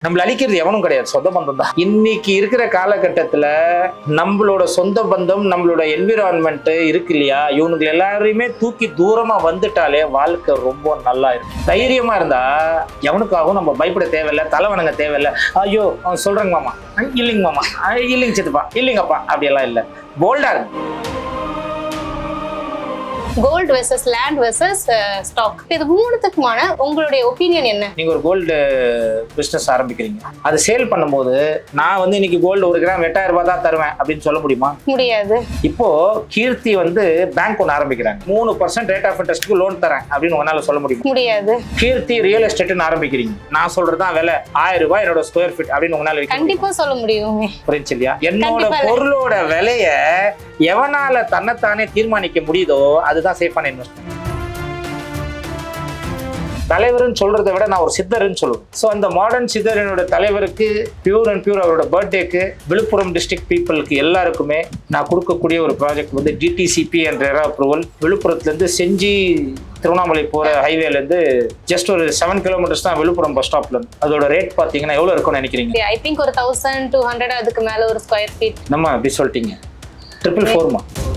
நம்மள அழிக்கிறது எவனும் கிடையாது, சொந்த பந்தம் தான். இன்னைக்கு இருக்கிற காலகட்டத்துல நம்மளோட சொந்த பந்தம், நம்மளோட என்விரான்மெண்ட் இருக்கு இல்லையா, இவனுக்கு எல்லாரையுமே தூக்கி தூரமா வந்துட்டாலே வாழ்க்கை ரொம்ப நல்லா இருக்கும். தைரியமா இருந்தா எவனுக்காகவும் நம்ம பயப்பட தேவையில்லை, தலைவணங்க தேவையில்லை. ஐயோ அவன் சொல்றாங்க மாமா, இல்லைங்க மாமா, இல்லைங்க சித்தப்பா, இல்லைங்கப்பா, அப்படியெல்லாம் இல்லை. போல்டா இருக்கு. Gold versus land versus stock, இது மூணுத்துக்குமான உங்களுடைய ஒப்பீனியன் என்ன? நீங்க ஒரு கோல்டு பிசினஸ் ஆரம்பிக்கிறீங்க, அது சேல் பண்ணும்போது நான் வந்து இன்னைக்கு கோல்டு 1 கிராம் 8000 ரூபாய் தான் தருவேன் அப்படின்னு சொல்ல முடியுமா? முடியாது. இப்போ கீர்த்தி வந்து பேங்க் ஒன்று ஆரம்பிக்கிறாங்க, 3% ரேட் ஆஃப் இன்ட்ரெஸ்ட்க்கு லோன் தரேன் அப்படின்னு உங்களால சொல்ல முடியுமா? முடியாது. கீர்த்தி ரியல் எஸ்டேட்னு ஆரம்பிக்கிறீங்க, நான் சொல்றதுதான் விலை 1000 ரூபாய் என்னோட ஸ்கொயர் ஃபீட் அப்படின்னு உங்களால கண்டிப்பா சொல்ல முடியும். புரிஞ்சு இல்லையா? என்னோட பொருளோட விலைய எவனால தன்னைத்தானே தீர்மானிக்க முடியுதோ அதுதான் சேஃபான இன்வெஸ்ட்மெண்ட். தலைவர்னு சொல்றதை விட நான் ஒரு சித்தர்னு சொல்லுவேன். ஸோ அந்த மாடர்ன் சித்தர் என்னோட தலைவருக்கு பியூர் அண்ட் பியூர் அவரோட பர்த்டேக்கு விழுப்புரம் டிஸ்ட்ரிக்ட் பீப்புளுக்கு எல்லாருக்குமே நான் கொடுக்கக்கூடிய ஒரு ப்ராஜெக்ட் வந்து டிடிசிபி என்ற ஏரா அப்ரூவல். விழுப்புரத்துலேருந்து செஞ்சி திருவண்ணாமலை போகிற ஹைவேலேருந்து ஜஸ்ட் ஒரு 7 கிலோமீட்டர்ஸ் தான் விழுப்புரம் பஸ் ஸ்டாப்லேருந்து. அதோட ரேட் பார்த்தீங்கன்னா எவ்வளோ இருக்கும்னு நினைக்கிறீங்க? ஐ திங்க் ஒரு 1200 அதுக்கு மேலே ஒரு ஸ்கொயர் ஃபீட். நம்ம அப்படி சொல்லிட்டீங்க, 444.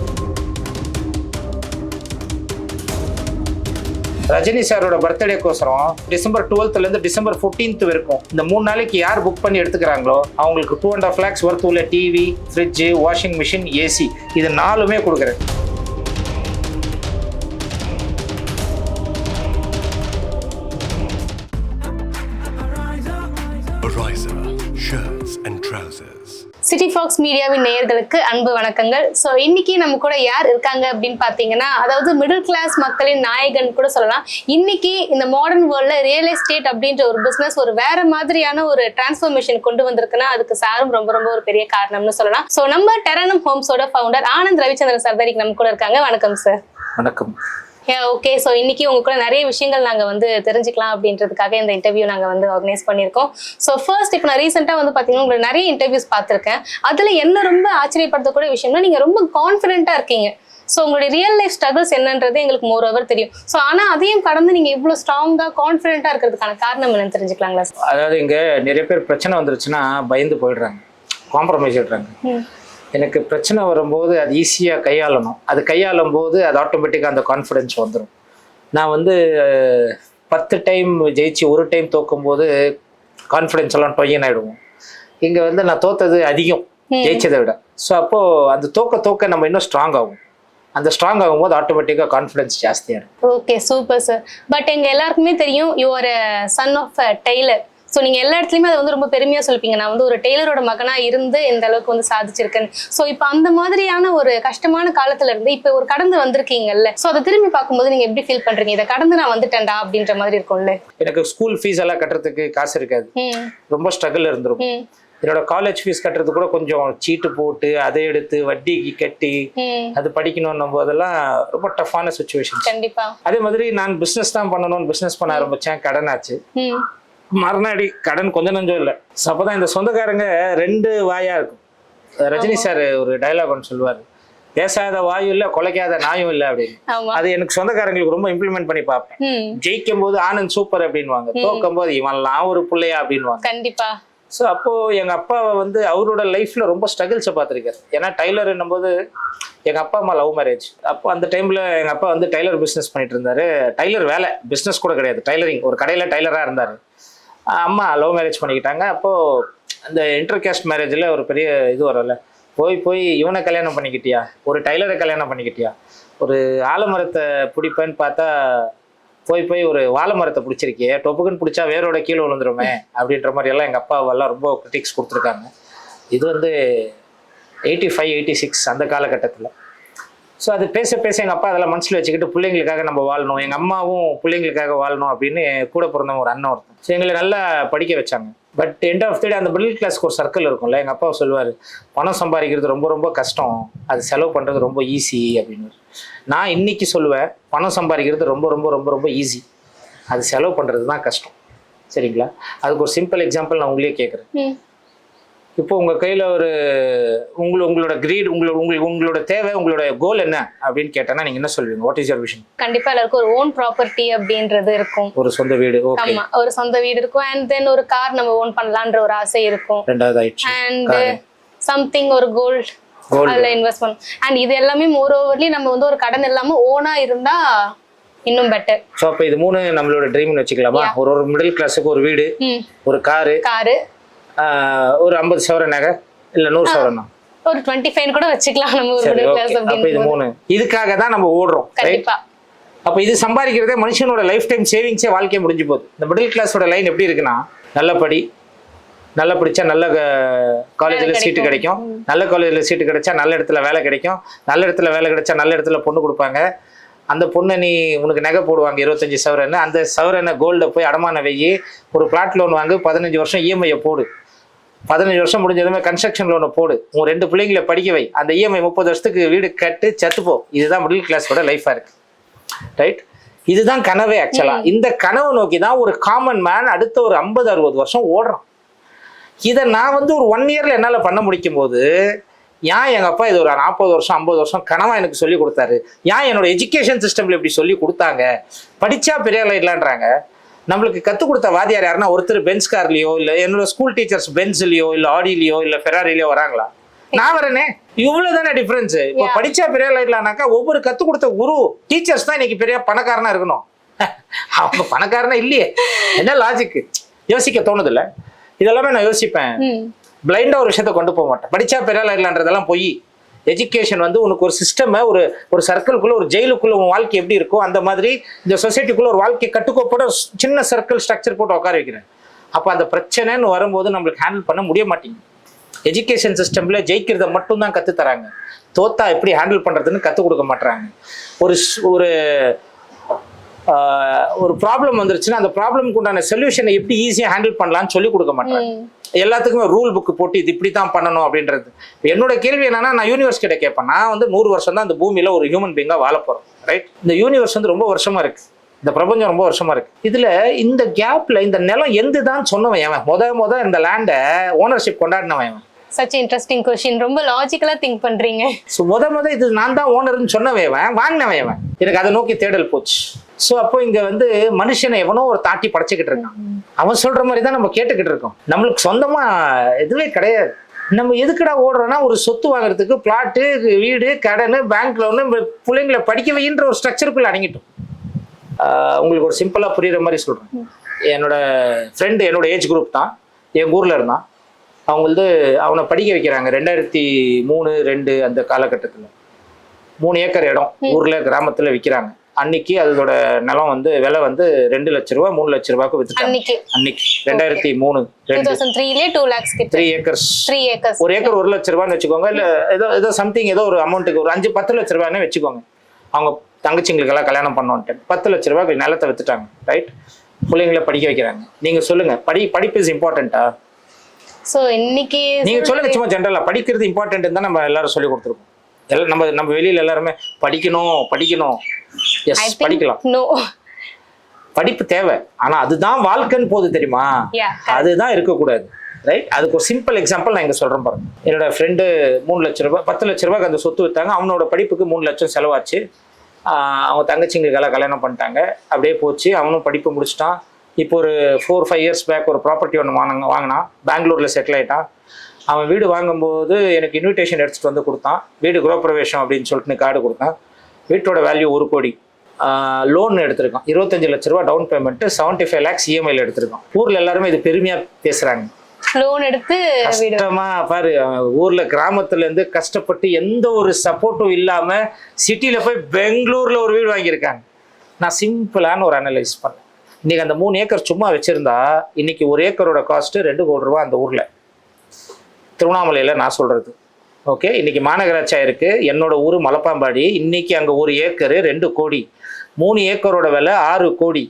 ரஜினி சாரோட பர்த்டேக்கோசரம் டிசம்பர் 12th டிசம்பர் 14th வரைக்கும் இந்த 3 நாளைக்கு யார் புக் பண்ணி எடுத்துக்கிறாங்களோ அவங்களுக்கு 2.5 lakhs ஒர்த் உள்ள TV, fridge, washing machine, AC, இது 4மே கொடுக்குறேன். சிட்டி ஃபாக்ஸ் மீடியாவின் நேயர்களுக்கு அன்பு வணக்கங்கள். ஸோ இன்னைக்கு நம்ம கூட யார் இருக்காங்க அப்படின்னு பார்த்தீங்கன்னா, அதாவது மிடில் கிளாஸ் மக்களின் நாயகன் கூட சொல்லலாம். இன்னைக்கு இந்த மாடர்ன் வேர்ல்ட்ல ரியல் எஸ்டேட் அப்படின்ற ஒரு பிசினஸ் ஒரு வேற மாதிரியான ஒரு டிரான்ஸ்ஃபர்மேஷன் கொண்டு வந்திருக்குன்னா அதுக்கு சாரும் ரொம்ப ரொம்ப ஒரு பெரிய காரணம்னு சொல்லலாம். ஸோ நம்ம டெரனம் ஹோம்ஸோட ஃபவுண்டர் ஆனந்த் ரவிச்சந்திரன் சர்தாரிக்கு நம்ம கூட இருக்காங்க. வணக்கம் சார். வணக்கம். ஓகே, ஸோ இன்னைக்கு உங்க கூட நிறைய விஷயங்கள் நாங்கள் வந்து தெரிஞ்சுக்கலாம் அப்படின்றதுக்காக இந்த இன்டர்வியூ நாங்கள் வந்து ஆர்கனைஸ் பண்ணியிருக்கோம். ஸோ ஃபர்ஸ்ட் இப்போ நான் ரீசெண்டாக வந்து பார்த்தீங்கன்னா உங்களுக்கு நிறைய இன்டர்வியூஸ் பார்த்துருக்கேன். அதில் என்ன ரொம்ப ஆச்சரியப்படுத்தக்கூடிய விஷயம்னா நீங்கள் ரொம்ப கான்ஃபிடென்ட்டாக இருக்கீங்க. ஸோ உங்களுடைய ரியல் லைஃப் ஸ்ட்ரகிள்ஸ் என்னன்றது எங்களுக்கு மோர் ஓவர் தெரியும். ஸோ ஆனால் அதையும் கடந்து நீங்கள் இவ்வளோ ஸ்ட்ராங்காக கான்ஃபிடென்ட்டாக இருக்கிறதுக்கான காரணம் என்னன்னு தெரிஞ்சுக்கலாங்களா? அதாவது இங்கே நிறைய பேர் பிரச்சனை வந்துருச்சுன்னா பயந்து போயிடுறாங்க, காம்ப்ரமைஸ் ஆகிடுறாங்க. எனக்கு பிரச்சனை வரும்போது அது ஈஸியாக கையாளணும், அது கையாளும் போது அது ஆட்டோமேட்டிக்காக அந்த கான்ஃபிடென்ஸ் வந்துடும். நான் வந்து 10 டைம் ஜெயிச்சு 1 டைம் தோக்கும் போது கான்ஃபிடென்ஸ் எல்லாம் டொய்யன் ஆகிடுவோம். இங்கே வந்து நான் தோத்தது அதிகம் ஜெயிச்சதை விட. ஸோ அப்போது அந்த தோக்க நம்ம இன்னும் ஸ்ட்ராங் ஆகும். அந்த ஸ்ட்ராங் ஆகும்போது ஆட்டோமேட்டிக்காக கான்ஃபிடென்ஸ் ஜாஸ்தியாக இருக்கும். Okay, super sir. பட் எங்கள் எல்லாருக்குமே தெரியும் you are son of tailor. So நீங்கள் எல்லா இடத்துலையுமே அதை வந்து ரொம்ப பெருமையாக சொல்லிப்பீங்க, நான் வந்து ஒரு டெய்லரோட மகனாக இருந்து இந்த அளவுக்கு வந்து சாதிச்சிருக்கேன். ஸோ இப்போ அந்த மாதிரியான ஒரு கஷ்டமான காலத்துல இருந்து இப்போ ஒரு கடந்து வந்திருக்கீங்கல்ல, ஸோ அதை திரும்பி பார்க்கும்போது நீங்கள் எப்படி ஃபீல் பண்ணுறீங்க? இதை கடந்து நான் வந்துட்டேன்டா அப்படின்ற மாதிரி இருக்கும்ல. எனக்கு ஸ்கூல் ஃபீஸ் எல்லாம் கட்டுறதுக்கு காசு இருக்காது, ரொம்ப ஸ்ட்ரகிள் இருந்துரும். என்னோட காலேஜ் ஃபீஸ் கட்டுறது கூட கொஞ்சம் சீட்டு போட்டு அதை எடுத்து வட்டிக்கு கட்டி அது படிக்கணும் போதெல்லாம் ரொம்ப டஃப்பான சுச்சுவேஷன். கண்டிப்பா. அதே மாதிரி நான் பிஸ்னஸ் தான் பண்ணணும்னு பிஸ்னஸ் பண்ண ஆரம்பிச்சேன், கடன் ஆச்சு. மறுநாடி கடன் கொஞ்சம் நஞ்சம் இல்லை. அப்போதான் இந்த சொந்தக்காரங்க 2 வாயா இருக்கும். ரஜினி சார் ஒரு டைலாக் ஒன்று சொல்லுவார், பேசாத வாயும் இல்லை கொலைக்காத நாயும் இல்லை அப்படின்னு. அது எனக்கு சொந்தக்காரங்களுக்கு ரொம்ப இம்ப்ளிமெண்ட் பண்ணி பார்ப்பேன். ஜெயிக்கும் போது ஆனந்த் சூப்பர் அப்படின்வாங்க, தோக்கும் போது இவன்லாம் ஒரு பிள்ளையா அப்படின்வாங்க. கண்டிப்பா. ஸோ அப்போது எங்கள் அப்பாவை வந்து அவரோட லைஃப்பில் ரொம்ப ஸ்ட்ரகிள்ஸை பார்த்துருக்காரு. ஏன்னா டைலர் என்னும்போது எங்கள் அப்பா அம்மா லவ் மேரேஜ். அப்போ அந்த டைமில் எங்கள் அப்பா வந்து டைலர் பிஸ்னஸ் பண்ணிட்டு இருந்தார். டைலர் வேலை, பிஸ்னஸ் கூட கிடையாது, டைலரிங், ஒரு கடையில் டைலராக இருந்தார். அம்மா லவ் மேரேஜ் பண்ணிக்கிட்டாங்க. அப்போது அந்த இன்டர் கேஸ்ட் மேரேஜில் ஒரு பெரிய இது வரல, போய் இவனை கல்யாணம் பண்ணிக்கிட்டியா, ஒரு டைலரை கல்யாணம் பண்ணிக்கிட்டியா, ஒரு ஆலமரத்தை பிடிப்பேன்னு பார்த்தா போய் ஒரு வாழை மரத்தை பிடிச்சிருக்கியே, டொப்புக்குன்னு பிடிச்சா வேரோட கீழே விழுந்துருமே அப்படின்ற மாதிரி எல்லாம் எங்கள் அப்பாவெல்லாம் ரொம்ப கிரிட்டிக்ஸ் கொடுத்துருக்காங்க. இது வந்து 85, 86 அந்த காலகட்டத்தில். ஸோ அது பேச எங்கள் அப்பா அதெல்லாம் மனசில் வச்சுக்கிட்டு பிள்ளைங்களுக்காக நம்ம வாழணும், எங்கள் அம்மாவும் பிள்ளைங்களுக்காக வாழணும் அப்படின்னு கூட பிறந்தவங்க ஒரு அண்ணன் ஒருத்தன். ஸோ எங்களை நல்லா படிக்க வச்சாங்க. பட் எண்ட் ஆஃப் த டே அந்த மிடில் கிளாஸ்க்கு ஒரு சர்க்கிள் இருக்கும்ல, எங்கள் அப்பா சொல்லுவார், பணம் சம்பாதிக்கிறது ரொம்ப ரொம்ப கஷ்டம், அது செலவு பண்ணுறது ரொம்ப ஈஸி அப்படின்னு. நான் இன்னைக்கு சொல்லுவேன், பணம் சம்பாதிக்கிறது ரொம்ப ரொம்ப ரொம்ப ரொம்ப ஈஸி, அது செலவு பண்ணுறது தான் கஷ்டம். சரிங்களா? அதுக்கு ஒரு சிம்பிள் எக்ஸாம்பிள் நான் உங்களே கேட்குறேன். இப்போ உங்க கையில ஒரு உங்களோட கிரீட் உங்களோட தேவை உங்களோட கோல் என்ன அப்படின்னு கேட்டேன்னா நீங்க என்ன சொல்வீங்க? What is your vision? கண்டிப்பா எல்லாருக்கும் ஒரு ஓன் ப்ராப்பர்ட்டி அப்படின்றது இருக்கும். ஒரு சொந்த வீடு. ஓகே. ஆமா, ஒரு சொந்த வீடு இருக்கும். அண்ட் தென் ஒரு கார் நம்ம ஓன் பண்ணலாம்ன்ற ஒரு ஆசை இருக்கும். ரெண்டாவது ஆயிடுச்சு. அண்ட் சம்திங் ஒரு கோல்ட் அதுல இன்வெஸ்ட் பண்ணும். அண்ட் இது எல்லாமே மோர் ஓவர்லி நம்ம வந்து ஒரு கடன் இல்லாம ஓனா இருந்தா இன்னும் பெட்டர். சோ அப்ப இது மூணு நம்மளோட ட்ரீம்னு வச்சுக்கலாமா? ஒரு மிடில் கிளாஸுக்கு ஒரு வீடு, ஒரு காரு, ஒரு 50 சவர நகை இல்ல 100 சவரனா ஒரு 25 கூட வச்சுக்கலாம் நம்ம ஒரு மிடில் கிளாஸ் அப்ப இது மூணு இதுக்காக தான் நம்ம ஓடுறோம். கண்டிப்பா. அப்ப இது சம்பாதிக்கிறதே மனுஷனோட லைஃப் டைம் சேவிங்ஸே வாழ்க்கையை முடிஞ்சு போகுது. இந்த மிடில் கிளாஸோட லைன் எப்படி இருக்குன்னா, நல்லா படிச்சா நல்ல காலேஜ்ல சீட்டு கிடைக்கும், நல்ல காலேஜ்ல சீட்டு கிடைச்சா நல்ல இடத்துல வேலை கிடைக்கும், நல்ல இடத்துல வேலை கிடைச்சா நல்ல இடத்துல பொண்ணு கொடுப்பாங்க. அந்த பொண்ணை நீ உனக்கு நகை போடுவாங்க 25 சவரன்னு, அந்த சவரனை கோல்டை போய் அடமான வெயி ஒரு பிளாட் லோன் வாங்கு, 15 வருஷம் இஎம்ஐயை போடு, 15 வருஷம் முடிஞ்சதுமே கன்ஸ்ட்ரக்ஷன் லோனை போடு, உன் 2 பிள்ளைங்களை படிக்க வை, அந்த இஎம்ஐ 30 வருஷத்துக்கு வீடு கட்டு சத்துப்போ. இதுதான் மிடில் கிளாஸோட லைஃபா இருக்கு. ரைட்? இதுதான் கனவே. ஆக்சுவலா இந்த கனவை நோக்கி தான் ஒரு காமன் மேன் அடுத்த ஒரு 50-60 வருஷம் ஓடுறான். இதை நான் வந்து ஒரு 1 இயர்ல என்னால பண்ண முடிக்கும் போது ஏன் எங்க அப்பா இது ஒரு 40 வருஷம் 50 வருஷம் கனவா எனக்கு சொல்லி கொடுத்தாரு? ஏன் என்னோட எஜுகேஷன் சிஸ்டம்ல இப்படி சொல்லி கொடுத்தாங்க? படிச்சா பெரிய ஆளாயிடலான்றாங்க. நம்மளுக்கு கற்றுக் கொடுத்த வாதியார் யாருன்னா ஒருத்தர் பென்ஸ் கார்லயோ இல்ல என்னோட ஸ்கூல் டீச்சர்ஸ் பென்ஸ்லயோ இல்ல ஆடிலயோ இல்ல ஃபெராரிலயோ வராங்களா? நான் வரேனே. இவ்வளவுதானே டிஃபரன்ஸ். இப்போ படிச்சா பெரிய ஆளாயிடலாம்னாக்கா ஒவ்வொரு கற்றுக் கொடுத்த குரு டீச்சர்ஸ் தான் இன்னைக்கு பெரிய பணக்காரனா இருக்கணும். அவங்க பணக்காரனா இல்லையே. என்ன லாஜிக்? யோசிக்க தோணுது இல்ல? இதெல்லாமே நான் யோசிப்பேன். பிளைண்டா ஒரு விஷயத்த கொண்டு போக மாட்டேன். படிச்சா பெரிய ஆளாயிடலான்றதெல்லாம் போய் எஜுகேஷன் வந்து உனக்கு ஒரு சிஸ்டம், ஒரு சர்க்கிள்குள்ள ஒரு ஜெயிலுக்குள்ள உன் வாழ்க்கை எப்படி இருக்கோ அந்த மாதிரி இந்த சொசைட்டிக்குள்ள ஒரு வாழ்க்கை கட்டுக்கோப்போட சின்ன சர்க்கிள் ஸ்ட்ரக்சர் போட்டு உட்கார வைக்கிறேன். அப்போ அந்த பிரச்சனைன்னு வரும்போது நம்மளுக்கு ஹேண்டில் பண்ண முடிய மாட்டேங்குது. எஜுகேஷன் சிஸ்டம்ல ஜெயிக்கிறத மட்டும் தான் கத்து தராங்க, தோத்தா எப்படி ஹேண்டில் பண்றதுன்னு கத்து கொடுக்க மாட்டாங்க. ஒரு ஒரு ப்ராப்ளம் வந்துருச்சுன்னா அந்த ப்ராப்ளம்க்கு உண்டான சொல்யூஷனை எப்படி ஈஸியாக ஹேண்டில் பண்ணலாம்னு சொல்லி கொடுக்க மாட்டாங்க. எல்லாத்துக்குமே ரூல் புக் போட்டு இது இப்படி தான் பண்ணணும் அப்படின்றது. என்னோட கேள்வி என்னன்னா, நான் யூனிவர்ஸ் கிட்ட கேட்பேன். நான் வந்து 100 வருஷம் தான் இந்த பூமியில ஒரு ஹியூமன் பீங்கா வாழ போறோம். ரைட்? இந்த யூனிவர்ஸ் வந்து ரொம்ப வருஷமா இருக்கு, இந்த பிரபஞ்சம் ரொம்ப வருஷமா இருக்கு. இதுல இந்த கேப்ல இந்த நிலம் எந்துதான் சொன்னவன் அவன் முத இந்த லேண்டை ஓனர்ஷிப் கொண்டாடினவன் அவன். Such interesting question. ரொம்ப லாஜிக்கலா திங்க் பண்றீங்க. ஸோ முத இது நான் தான் ஓனர்னு சொன்னவன், வாங்கினவன். எனக்கு அதை நோக்கி தேடல் போச்சு. ஸோ அப்போ இங்க வந்து மனுஷனை எவனோ ஒரு தாட்டி படைச்சுக்கிட்டு இருக்கான். அவன் சொல்ற மாதிரி தான் நம்ம கேட்டுக்கிட்டு இருக்கோம். நம்மளுக்கு சொந்தமா எதுவே கிடையாது. நம்ம எதுக்குடா ஓடுறோம்னா ஒரு சொத்து வாங்குறதுக்கு, பிளாட்டு, வீடு, கடன், பேங்க் லோனு, பிள்ளைங்களை படிக்க வைன்ற ஒரு ஸ்ட்ரக்சருக்குள்ள அடங்கிட்டோம். உங்களுக்கு ஒரு சிம்பிளா புரியுற மாதிரி சொல்றேன். என்னோட ஃப்ரெண்டு என்னோட ஏஜ் குரூப் தான், என் ஊர்ல இருந்தான். அவங்க வந்து அவனை படிக்க வைக்கிறாங்க 2003-2 அந்த காலகட்டத்தில். 3 ஏக்கர் இடம் ஊர்ல கிராமத்துல விற்கிறாங்க. அன்னைக்கு அதோட நிலம் வந்து விலை வந்து 2 லட்ச ரூபா 3 லட்ச ரூபாய்க்கு வித்துட்டாங்க. அன்னைக்கு 2003 ஏக்கர்ஸ். 3 ஏக்கர்ஸ். ஒரு ஏக்கர் 1 லட்ச ரூபான்னு வச்சுக்கோங்க. இல்ல ஏதோ சம்திங் ஏதோ ஒரு அமௌண்ட்டுக்கு ஒரு 5-10 லட்ச ரூபாய்னு வச்சுக்கோங்க. அவங்க தங்கச்சிங்களுக்கு எல்லாம் கல்யாணம் பண்ணோன்ட்டு 10 லட்ச ரூபாய்க்கு நிலத்தை வித்துட்டாங்க. ரைட்? பிள்ளைங்களை படிக்க வைக்கிறாங்க. நீங்க சொல்லுங்க, படிப்பு இஸ் இம்பார்ட்டன்ட்டா? சோ இன்னைக்கு நீங்க சொல்லுங்க, சும்மா ஜெனரலா படிக்கிறது இம்பார்ட்டன்ட் தான் நம்ம எல்லாரும் சொல்லி கொடுத்துருக்கோம். நம்ம வெளியில எல்லாருமே படிக்கணும். எஸ், படிக்கலாம். படிப்பு தேவை. ஆனா அதுதான் வாழ்க்கைன்னு போது தெரியுமா? அதுதான் இருக்கக்கூடாது. ரைட்? அதுக்கு ஒரு சிம்பிள் எக்ஸாம்பிள் நான் இங்க சொல்றேன் பாருங்க. என்னோட ஃப்ரெண்டு 3 லட்ச ரூபாய் 10 லட்ச ரூபாய்க்கு அந்த சொத்து வித்தாங்க. அவனோட படிப்புக்கு 3 லட்சம் செலவாச்சு. அவங்க தங்கச்சிங்களுக்கு எல்லாம் கல்யாணம் பண்ணிட்டாங்க. அப்படியே போச்சு. அவனும் படிப்பு முடிச்சிட்டான். இப்போ ஒரு 4-5 இயர்ஸ் பேக் ஒரு ப்ராப்பர்ட்டி ஒன்று வாங்கினான். பெங்களூர்ல செட்டில் ஆயிட்டான். அவன் வீடு வாங்கும்போது எனக்கு இன்விடேஷன் எடுத்துட்டு வந்து கொடுத்தான். வீடு கிரகப்பிரவேசம் அப்படின்னு சொல்லிட்டு கார்டு கொடுத்தான். வீட்டோட வேல்யூ 1 கோடி. லோன் எடுத்திருக்கான். 25 லட்ச ரூபா டவுன் பேமெண்ட், 75 lakhs இஎம்ஐல எடுத்திருக்கான். ஊர்ல எல்லாருமே இது பெருமையா பேசுறாங்க. லோன் எடுத்து கஷ்டமா பாரு. ஊர்ல கிராமத்துல இருந்து கஷ்டப்பட்டு எந்த ஒரு சப்போர்ட்டும் இல்லாம சிட்டில போய் பெங்களூர்ல ஒரு வீடு வாங்கியிருக்காங்க. நான் சிம்பிளான ஒரு அனலைஸ் பண்ணேன். இன்னைக்கு அந்த 3 ஏக்கர் சும்மா வச்சிருந்தா இன்னைக்கு 1 ஏக்கரோட காஸ்ட் 2 கோடி ரூபா அந்த ஊர்ல. திருவண்ணாமலையில நான் சொல்றது. ஓகே, இன்னைக்கு மாநகராட்சியா இருக்கு. என்னோட ஊரு மலப்பாம்பாடி. இன்னைக்கு அங்க 1 ஏக்கரு 2 கோடி. 3 ஏக்கரோட விலை 6 கோடி.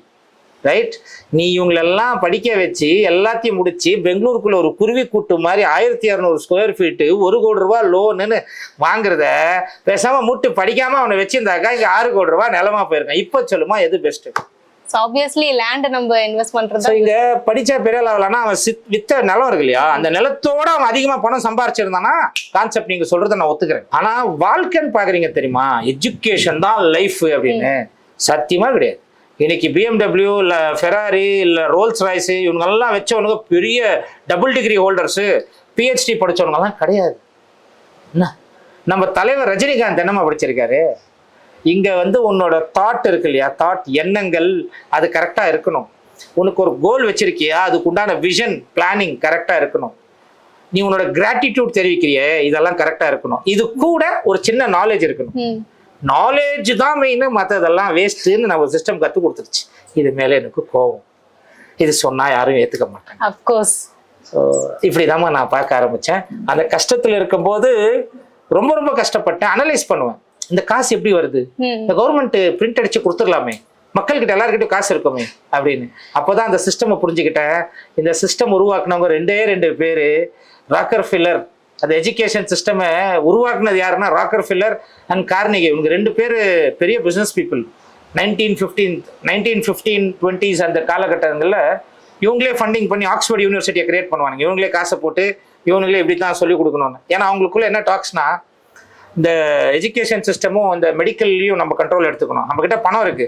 ரைட்? நீ இவங்களெல்லாம் படிக்க வச்சு எல்லாத்தையும் முடிச்சு பெங்களூருக்குள்ள ஒரு குருவி கூட்டு மாதிரி 1200 ஸ்கொயர் ஃபீட்டு 1 கோடி ரூபா லோனுன்னு வாங்குறத பேசாம மூட்டு படிக்காம அவனை வச்சிருந்தாக்கா இங்க 6 கோடி ரூபா நிலமா போயிருக்கான். இப்ப சொல்லுமா எது பெஸ்ட்? ஆப்வியஸ்லி லேண்ட் நம்ம இன்வெஸ்ட் பண்றது. ஸோ இங்க படிச்சா பெரிய லெவலானா அவன் வித்த நிலம் இருக்கு இல்லையா, அந்த நிலத்தோட அவன் அதிகமா பணம் சம்பாரிச்சிருந்தானா கான்செப்ட் நீங்க சொல்றதை நான் ஒத்துக்கிறேன். ஆனா வாழ்க்கைன்னு பாக்குறீங்க தெரியுமா, எஜுகேஷன் தான் லைஃப் அப்படின்னு சத்தியமா கிடையாது. இன்னைக்கு BMW இல்ல ஃபெராரி இல்ல ரோல்ஸ் ராய்ஸ் இவங்கெல்லாம் வச்சவனுங்க பெரிய டபுள் டிகிரி ஹோல்டர்ஸ் PhD படிச்சவனுங்கெல்லாம் கிடையாது. என்ன நம்ம தலைவர் ரஜினிகாந்த் என்னமா படிச்சிருக்காரு? இங்க உன்னோட தாட் இருக்கு இல்லையா, தாட் எண்ணங்கள் அது கரெக்டா இருக்கணும். உனக்கு ஒரு கோல் வச்சிருக்கியா, அதுக்கு உண்டான விஷன் பிளானிங் கரெக்டா இருக்கணும். நீ உன்னோட கிராட்டிடியூட் தெரிவிக்கிறியே, இதெல்லாம் கரெக்டா இருக்கணும். இது கூட ஒரு சின்ன நாலேஜ் இருக்கணும். நாலேஜ் தான் மெயின், மற்றதெல்லாம் வேஸ்ட்னு நம்ம சிஸ்டம் கற்றுக் கொடுத்துருச்சு. இது மேலே எனக்கு கோவம். இது சொன்னா யாரும் ஏத்துக்க மாட்டாங்க. அஃப்கோர்ஸ். ஸோ இப்படிதாம்மா நான் பார்க்க ஆரம்பிச்சேன். அந்த கஷ்டத்துல இருக்கும்போது ரொம்ப ரொம்ப கஷ்டப்பட்டேன். அனலைஸ் பண்ணுவேன், இந்த காசு எப்படி வருது, இந்த கவர்மெண்ட் பிரிண்ட் அடிச்சு கொடுத்துடலாமே, மக்கள்கிட்ட எல்லாருக்கிட்டையும் காசு இருக்குமே அப்படின்னு. அப்போதான் அந்த சிஸ்டம் புரிஞ்சுக்கிட்டேன். இந்த சிஸ்டம் உருவாக்குனவங்க ரெண்டே பேரு, ராக்கர் ஃபில்லர். அந்த எஜுகேஷன் சிஸ்டமை உருவாக்குனது யாருன்னா ராக்கர் ஃபில்லர் அண்ட் கார்னிகி. இவங்க 2 பேர் பெரிய பிசினஸ் பீப்புள். 1915-20s அந்த காலகட்டங்களில் இவங்களே ஃபண்டிங் பண்ணி ஆக்ஸ்போர்ட் யூனிவர்சிட்டியை கிரியேட் பண்ணுவாங்க. இவங்களே காசை போட்டு இவங்களே இப்படி தான் சொல்லிக் கொடுக்கணும்னு. ஏன்னா அவங்களுக்குள்ள என்ன டாக்ஸ்னா, இந்த எஜுகேஷன் சிஸ்டமும் இந்த மெடிக்கல்லையும் நம்ம கண்ட்ரோல் எடுத்துக்கணும். நம்மக்கிட்ட பணம் இருக்கு,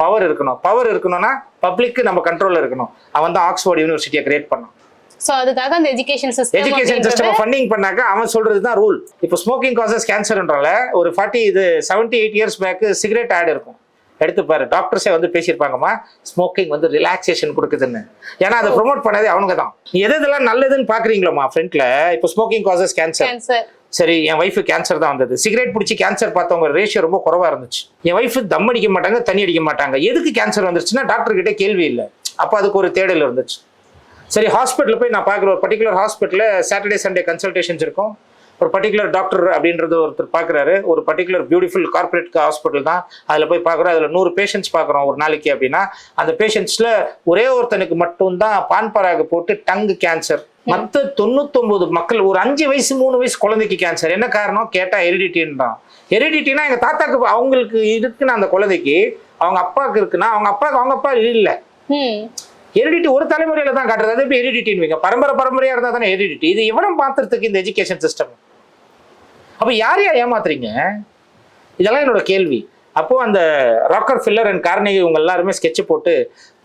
பவர் இருக்கணும். பவர் இருக்கணும்னா பப்ளிக்கு நம்ம கண்ட்ரோல் இருக்கணும். அவன் தான் ஆக்ஸ்போர்ட் யூனிவர்சிட்டியை கிரியேட் பண்ணான். சோ அதுக்காக அந்த எஜுகேஷன் சிஸ்டம் ஃபண்டிங் பண்ணாக்க அவன் சொல்றது தான் ரூல். இப்போ ஸ்மோக்கிங் காசஸ் கேன்சர்ன்றால ஒரு 78 இயர்ஸ் பேக் சிகரெட் ஆட் இருக்கும், எடுத்து பாரு. டாக்டர்ஸே பேசியிருப்பாங்கம்மா, ஸ்மோக்கிங் ரிலாக்ஸேஷன் கொடுக்குதுன்னு. ஏன்னா அதை ப்ரொமோட் பண்ணதே அவனுங்க தான். எதெல்லாம் நல்லதுன்னு பாக்குறீங்களா ஃப்ரண்ட்ல? இப்போ ஸ்மோக்கிங் காசஸ் கேன்சர். சரி, என் ஒய்ஃபு கேன்சர் தான் வந்தது. சிகரெட் பிடிச்சி கேன்சர் பார்த்தவங்க ரேஷியோ ரொம்ப குறைவா இருந்துச்சு. என் ஒய்ஃபு தம் அடிக்க மாட்டாங்க, தண்ணி அடிக்க மாட்டாங்க. எதுக்கு கேன்சர் வந்துருச்சுன்னா டாக்டர் கிட்டே கேள்வி இல்லை. அப்போ அதுக்கு ஒரு தேடல் இருந்துச்சு. சரி, ஹாஸ்பிட்டலில் போய் நான் பார்க்குற ஒரு பர்டிகுலர் ஹாஸ்பிட்டலில் சாட்டர்டே சண்டே கன்சல்டேஷன்ஸ் இருக்கும். ஒரு பர்டிகுலர் டாக்டர் அப்படின்றது ஒருத்தர் பார்க்குறாரு. ஒரு பர்டிகுலர் பியூட்டிஃபுல் கார்பரேட் ஹாஸ்பிட்டல் தான். அதில் போய் பார்க்குறோம். அதில் 100 பேஷண்ட்ஸ் பார்க்குறோம் ஒரு நாளைக்கு அப்படின்னா, அந்த பேஷண்ட்ஸில் ஒரே ஒருத்தனுக்கு மட்டும்தான் பான்பராக போட்டு டங்கு கேன்சர். மற்ற 99 மக்கள், ஒரு 5 வயசு 3 வயசு குழந்தைக்கு கேன்சர். என்ன காரணம் கேட்டால் ஹெரிடிட்டின்றான். ஹெரிடிட்டினா எங்கள் தாத்தாக்கு அவங்களுக்கு இருக்குன்னா அந்த குழந்தைக்கு, அவங்க அப்பாவுக்கு இருக்குன்னா அவங்க அப்பா இல்லை. ஹெரிடிட்டி ஒரு தலைமுறையில தான் காட்டுறது. அது எப்படி ஹெரிடிட்டின்னு பரம்பரையா இருந்தா தானே ஹெரிடிட்டி. இது எவனும் மாத்துறதுக்கு இந்த எஜுகேஷன் சிஸ்டம். அப்ப யாரையா ஏமாத்துறீங்க? இதெல்லாம் என்னோட கேள்வி. அப்போ அந்த ராக்கர் ஃபில்லர் அண்ட் கார்னிகி இவங்க எல்லாருமே ஸ்கெட்ச் போட்டு,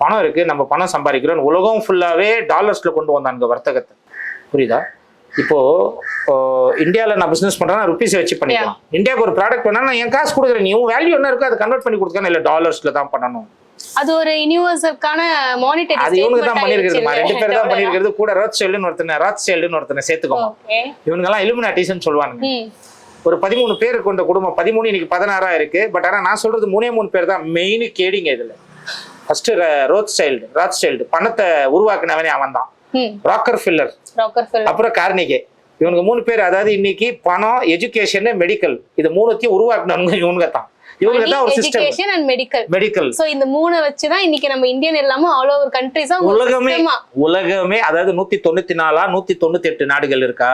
பணம் இருக்கு, நம்ம பணம் சம்பாதிக்கிறோம், உலகம் ஃபுல்லாவே டாலர்ஸ்ல கொண்டு வந்தாங்க வர்த்தகத்தை. புரியுதா? இப்போ இந்தியாவில் நான் பிசினஸ் பண்றேன்னா ருபீஸை வச்சு பண்ணிக்கலாம். இந்தியாவுக்கு ஒரு ப்ராடக்ட் பண்ணா நான் என் காசு கொடுக்குறேன், நீ வேல்யூ என்ன இருக்கு அதை கன்வெர்ட் பண்ணி கொடுத்துக்கணும், இல்லை டாலர்ஸ்ல தான் பண்ணணும். அது ஒரு யூனிவர்சல்கான மானிட்டரி அது இவங்க தான் பண்ணிருக்கிறது. 2 பேர் தான் பண்ணிருக்கிறது. கூட ராத்ஸ்சைல்டுன்னு ஒருத்தனை சேர்த்துக்கோங்க. இவங்க எல்லாம் இலுமினாட்டிஸ்ன்னு சொல்லுவாங்க. ஒரு 13 பேர் கொண்ட குடும்பம். 13 இன்னைக்கு 16 இருக்கு. பட் ஆனா நான் சொல்றது 3 பேர் தான் மெயின் கேடிங்க இதுல. ஃபர்ஸ்ட் ராத்ஸ்சைல்டு பணத்தை உருவாக்குனவனே அவன் தான். ராக்கர் ஃபில்லர், அப்புறம் கார்னிகி. இவங்க 3 பேர். அதாவது இன்னைக்கு பணம், எஜுகேஷன், மெடிக்கல், இது 3த்தையும் உருவாக்குனவங்க இவங்க தான். இவங்க தான் ஒரு system. Education and medical. So இந்த 3 வச்சு தான் இன்னைக்கு நம்ம இந்தியன் இல்லாம ஆல் ஓவர் கண்ட்ரீஸா உலகமே அதாவது 194 198 நாடுகள் இருக்கா,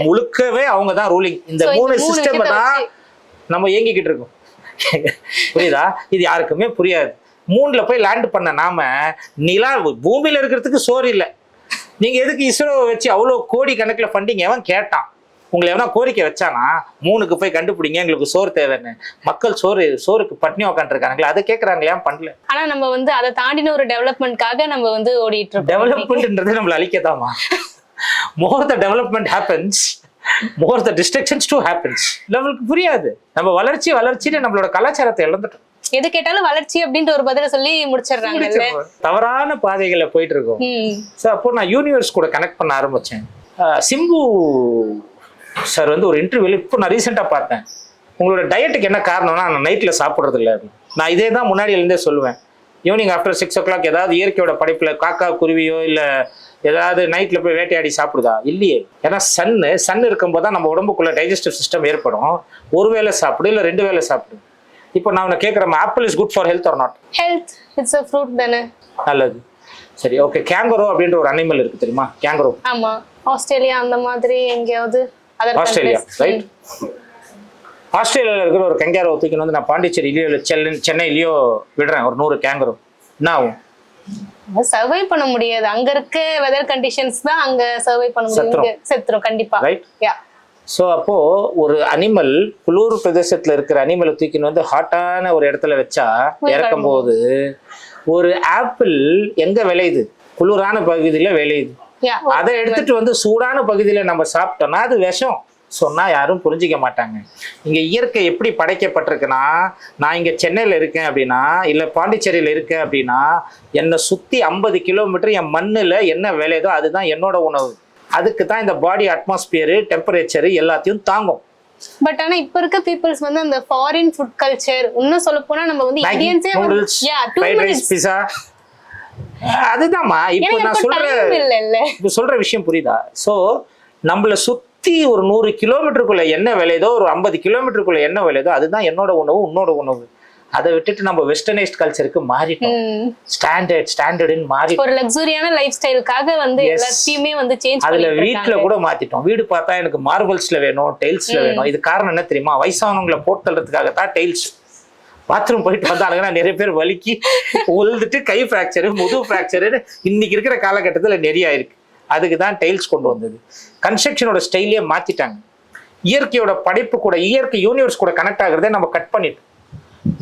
முழுக்கவே அவங்க தான் ரூலிங். இந்த 3 சிஸ்டம் தான் நம்ம இயங்கிக்கிட்டு இருக்கோம். புரியுதா? இது யாருக்குமே புரியாது. 3ல போய் லேண்ட் பண்ண நாம, நிலா பூமியில இருக்கிறதுக்கு சோறு இல்லை. நீங்க எதுக்கு இஸ்ரோ வச்சு அவ்வளோ கோடி கணக்குல ஃபண்டிங் எவன் கேட்டான்? உங்களை எவனா கோரிக்கை வச்சானா 3க்கு போய் கண்டுபிடிங்க, எங்களுக்கு சோறு தேவைன்னு. மக்கள் சோறுக்கு பட்னி உட்காந்துருக்காங்களே, அதை கேட்கறாங்களே, ஏன் பண்ணல? ஆனா நம்ம அதை தாண்டின ஒரு டெவலப்மெண்ட்காக நம்ம ஓடிட்டு இருக்கோம். டெவலப்மெண்ட்ன்றது நம்மள அழிக்கதாமா. More the development happens, more the destructions to happens. நம்மளுக்கு புரியாது. நம்ம வளர்ச்சின்னு நம்மளோட கலாச்சாரத்தை இழந்துட்டோம். எது கேட்டாலும் வளர்ச்சி அப்படின்ற ஒரு பதில சொல்லி முடிச்சிடுறாங்க. தவறான பாதைகளை போயிட்டு இருக்கோம். அப்போ நான் யூனிவர்ஸ் கூட கனெக்ட் பண்ண ஆரம்பிச்சேன். சிம்பு சார் ஒரு இன்டர்வியூல இப்போ நான் ரீசெண்டாக பார்த்தேன். உங்களோட டயட்டுக்கு என்ன காரணம்னா, நான் நைட்டில் சாப்பிட்றது இல்லை. நான் இதே தான் முன்னாடியிலேருந்தே சொல்லுவேன். ஈவினிங் ஆஃப்டர் 6 o'clock ஏதாவது இயற்கையோட படைப்பில் காக்கா குருவியோ இல்லை ஏதாவது நைட்டில் போய் வேட்டையாடி சாப்பிடுதா? இல்லையே. ஏன்னா சன் இருக்கும்போது தான் நம்ம உடம்புக்குள்ள டைஜஸ்டிவ் சிஸ்டம் ஏற்படும். ஒரு வேளை சாப்பிடு, இல்லை 2 வேளை சாப்பிடு. இப்போ நான் உன்னை கேட்குறேன், apple is good for health or not? Health, it's a fruit தானே. நல்லது. சரி, ஓகே. கேங்கரோ அப்படின்ற ஒரு அனிமல் இருக்கு தெரியுமா? கேங்கரோ. ஆமா, ஆஸ்திரேலியா அந்த மாதிரி எங்கேயாவது. Australia, right? ஆஸ்திரேலியாவில் இருக்கிற ஒரு கேங்கரோ தூக்கின்னு நான் பாண்டிச்சேரியிலயோ இல்லை சென்னையிலயோ விடுறேன். ஒரு 100 கேங்கரோ. என்ன ஆகும்? சர்வை பண்ண முடியாது. அங்க இருக்க வெதர் கண்டிஷன்ஸ் தான் அங்க சர்வை பண்ண முடியும். செத்துரும் கண்டிப்பா. ரைட். யா. ஸோ அப்போ ஒரு அனிமல் குளிர் பிரதேசத்துல இருக்கிற அனிமலை தூக்கின்னு வந்து ஹாட்டான ஒரு இடத்துல வச்சா இறக்கும் போது ஒரு ஆப்பிள் எங்க விளையுது? குளிரான பகுதியில விளையுது. அதை எடுத்துட்டு வந்து சூடான பகுதியில நம்ம சாப்பிட்டோம்னா அது விஷம். சொன்னா யாரும் புரிஞ்சிக்க மாட்டாங்க. இங்க இயற்கை எப்படி படைக்கப்பட்டிருக்குன்னா, நான் இங்க சென்னையில இருக்கேன் அப்படின்னா, இல்ல பாண்டிச்சேரியில இருக்கேன் அப்படின்னா, என்னை சுத்தி 50 கிலோமீட்டர் என் மண்ணுல என்ன விளையுதோ அதுதான் என்னோட உணவு. அதுக்கு தான் இந்த பாடி அட்மாஸ்பியர், டெம்பரேச்சர் எல்லாத்தையும் தாங்கும். பட் ஆனா இப்ப இருக்க பீப்புள்ஸ் வந்து அந்த ஃபாரின் ஃபுட் கல்ச்சர், இன்னும் சொல்ல போனா நம்ம வந்து இந்தியன்ஸே ஃப்ரைட் ரைஸ், பிஸா, அதுதான்மா இப்போ நான் சொல்ற விஷயம் புரியுதா? சோ நம்மள சுத்தி ஒரு 100 கிலோமீட்டருக்குள்ள என்ன விளையுதோ, ஒரு 50 கிலோமீட்டருக்குள்ள என்ன விளையுதோ அதுதான் என்னோட உணவு, உன்னோட உணவு. அதை விட்டுட்டு நம்ம வெஸ்டர்னைஸ்ட் கல்ச்சருக்கு மாறிட்டோம். ஸ்டாண்டர்ட்னு மாறி ஒரு லக்ஸூரியான லைஃப் ஸ்டைலுக்காக வந்து எல்லாத்தையுமே வந்து சேஞ்ச் அதுல வீட்டுல கூட மாத்திட்டோம். வீடு பார்த்தா எனக்கு மார்பிள்ஸ்ல வேணும், டைல்ஸ்ல வேணும். இது காரணம் என்ன தெரியுமா? வயசானவங்களை போட்டுறதுக்காக தான் டைல்ஸ். பாத்ரூம் போயிட்டு வந்தாங்கன்னா நிறைய பேர் வலிக்கு உழுதுட்டு கை ஃப்ராக்சரு, முதுகு ஃப்ராக்சரு இன்னைக்கு இருக்கிற காலகட்டத்தில் நிறைய இருக்கு. அதுக்கு தான் டைல்ஸ் கொண்டு வந்தது. கன்ஸ்ட்ரக்ஷனோட ஸ்டைலே மாத்திட்டாங்க. இயற்கையோட படைப்பு கூட, இயற்கை யூனிவர்ஸ் கூட கனெக்ட் ஆகுறதே நம்ம கட் பண்ணிட்டோம்.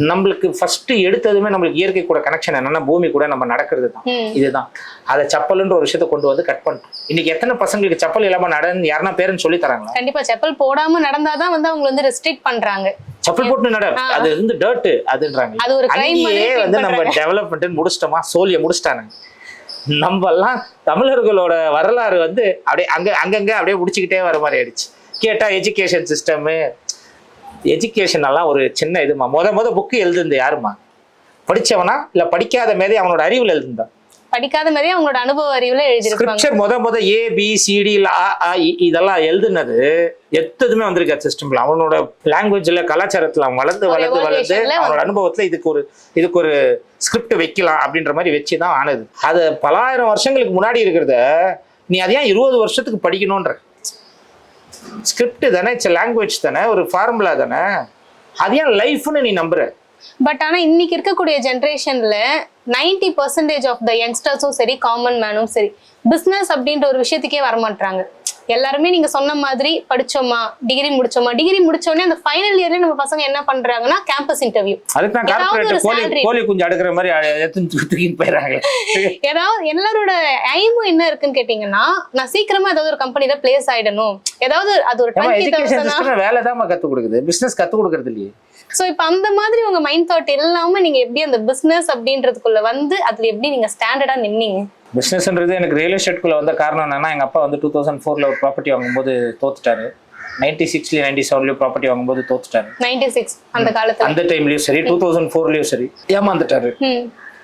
நம்மளுக்கு ஃபர்ஸ்ட் எடுத்ததுமே நம்மளுக்கு இயற்கை கூட கனெக்ஷன் என்னன்னா பூமி கூட நம்ம நடக்கிறது தான். இதுதான் அதை சப்பல்ன்ற ஒரு விஷயத்தை கொண்டு வந்து கட் பண்ணிட்டோம். இன்னைக்கு எத்தனை பசங்களுக்கு சப்பல் இல்லாம நடந்து யாருன்னா பேரன்னு சொல்லி தராங்களா? கண்டிப்பா செப்பல் போடாம நடந்தாதான் வந்து அவங்க வந்து ரெஸ்ட்ரிக்ட் பண்றாங்க. செப்பல் போட்டு நட, அது வந்து டர்ட் அதுன்றாங்க. அது ஒரு அங்கேயே வந்து நம்ம டெவலப்மெண்ட் முடிச்சிட்டோமா, சோழியை முடிச்சிட்டாங்க. நம்ம எல்லாம் தமிழர்களோட வரலாறு வந்து அப்படியே அங்கங்க அப்படியே முடிச்சுக்கிட்டே வர மாதிரி ஆயிடுச்சு. கேட்டா எஜுகேஷன் சிஸ்டமு, எஜுகேஷன் எல்லாம் ஒரு சின்ன இதுமா. முத புக்கு எழுதுந்து யாருமா? படிச்சவனா இல்ல படிக்காத மேதே அவனோட அறிவுல எழுதுந்தான்? படிக்காத மாதிரி அவங்களோட அனுபவ அறிவுல எழுதிருப்பாங்க. ஸ்கிரிப்சர் முத ABCD இதெல்லாம் எழுதுனது எத்ததுமே வந்திருக்கா சிஸ்டம்ல. அவனோட லாங்குவேஜ்ல, கலாச்சாரத்துல அவன் வளர்ந்து அவனோட அனுபவத்துல இதுக்கு ஒரு ஸ்கிரிப்ட் வைக்கலாம் அப்படின்ற மாதிரி வச்சுதான் ஆனது. அது பலாயிரம் வருஷங்களுக்கு முன்னாடி இருக்கிறத நீ அதையா 20 வருஷத்துக்கு படிக்கணும்ன்ற. ஸ்கிரிப்ட் தானே, லாங்குவேஜ் தானே, ஒரு ஃபார்முலா தானே, அது ஏன் லைஃப்னு நீ நம்புற? பட் ஆனா இன்னைக்கு இருக்கக்கூடிய ஜென்ரேஷன்ல 90% ஆஃப் த யங்ஸ்டர்ஸும் சரி, காமன் மேனும் சரி, பிசினஸ் அப்படின்ற ஒரு விஷயத்துக்கே வரமாட்டாங்க. எல்லாருமே நீங்க சொன்ன மாதிரி படிச்சோமா, டிகிரி முடிச்சோடனே அந்த ஃபைனல் இயர்ல நம்ம பசங்க என்ன பண்றாங்கன்னா கேம்பஸ் இன்டர்வியூ. அதுக்கு தான் கார்ப்பரேட் கோலி குஞ்சு அடுக்குற மாதிரி தூக்கிட்டு போயிடுறாங்க. ஏதாவது எல்லாரோட ஐமும் என்ன இருக்குன்னு கேட்டீங்கன்னா, நான் சீக்கிரமா ஏதாவது ஒரு கம்பெனில பிளேஸ் ஆயிடணும், ஏதாவது அது ஒரு 20,000 வேலை தான் கத்து கொடுக்குது, பிசினஸ் கத்து கொடுக்கறது இல்லையே. சோ இப்ப அந்த மாதிரி உங்க மைண்ட் தாட் எல்லாமே நீங்க எப்படி அந்த பிசினஸ் அப்படின்றதுக்குள்ள வந்து அதுல எப்படி நீங்க ஸ்டாண்டர்டா நின்னீங்க? பிசினஸ்ன்றது எனக்கு ரியல் எஸ்டேட்குள்ள வந்த காரணம் என்னன்னா, எங்க அப்பா வந்து 2004ல ஒரு ப்ராப்பர்ட்டி வாங்கும்போது தோத்துட்டாரு. 96 97 ப்ராப்பர்ட்டி வாங்கும்போது தோத்துட்டாரு. 96 அந்த காலத்துல, அந்த டைம்லயும் சரி 2004லயும் சரி ஏமாந்துட்டாரு.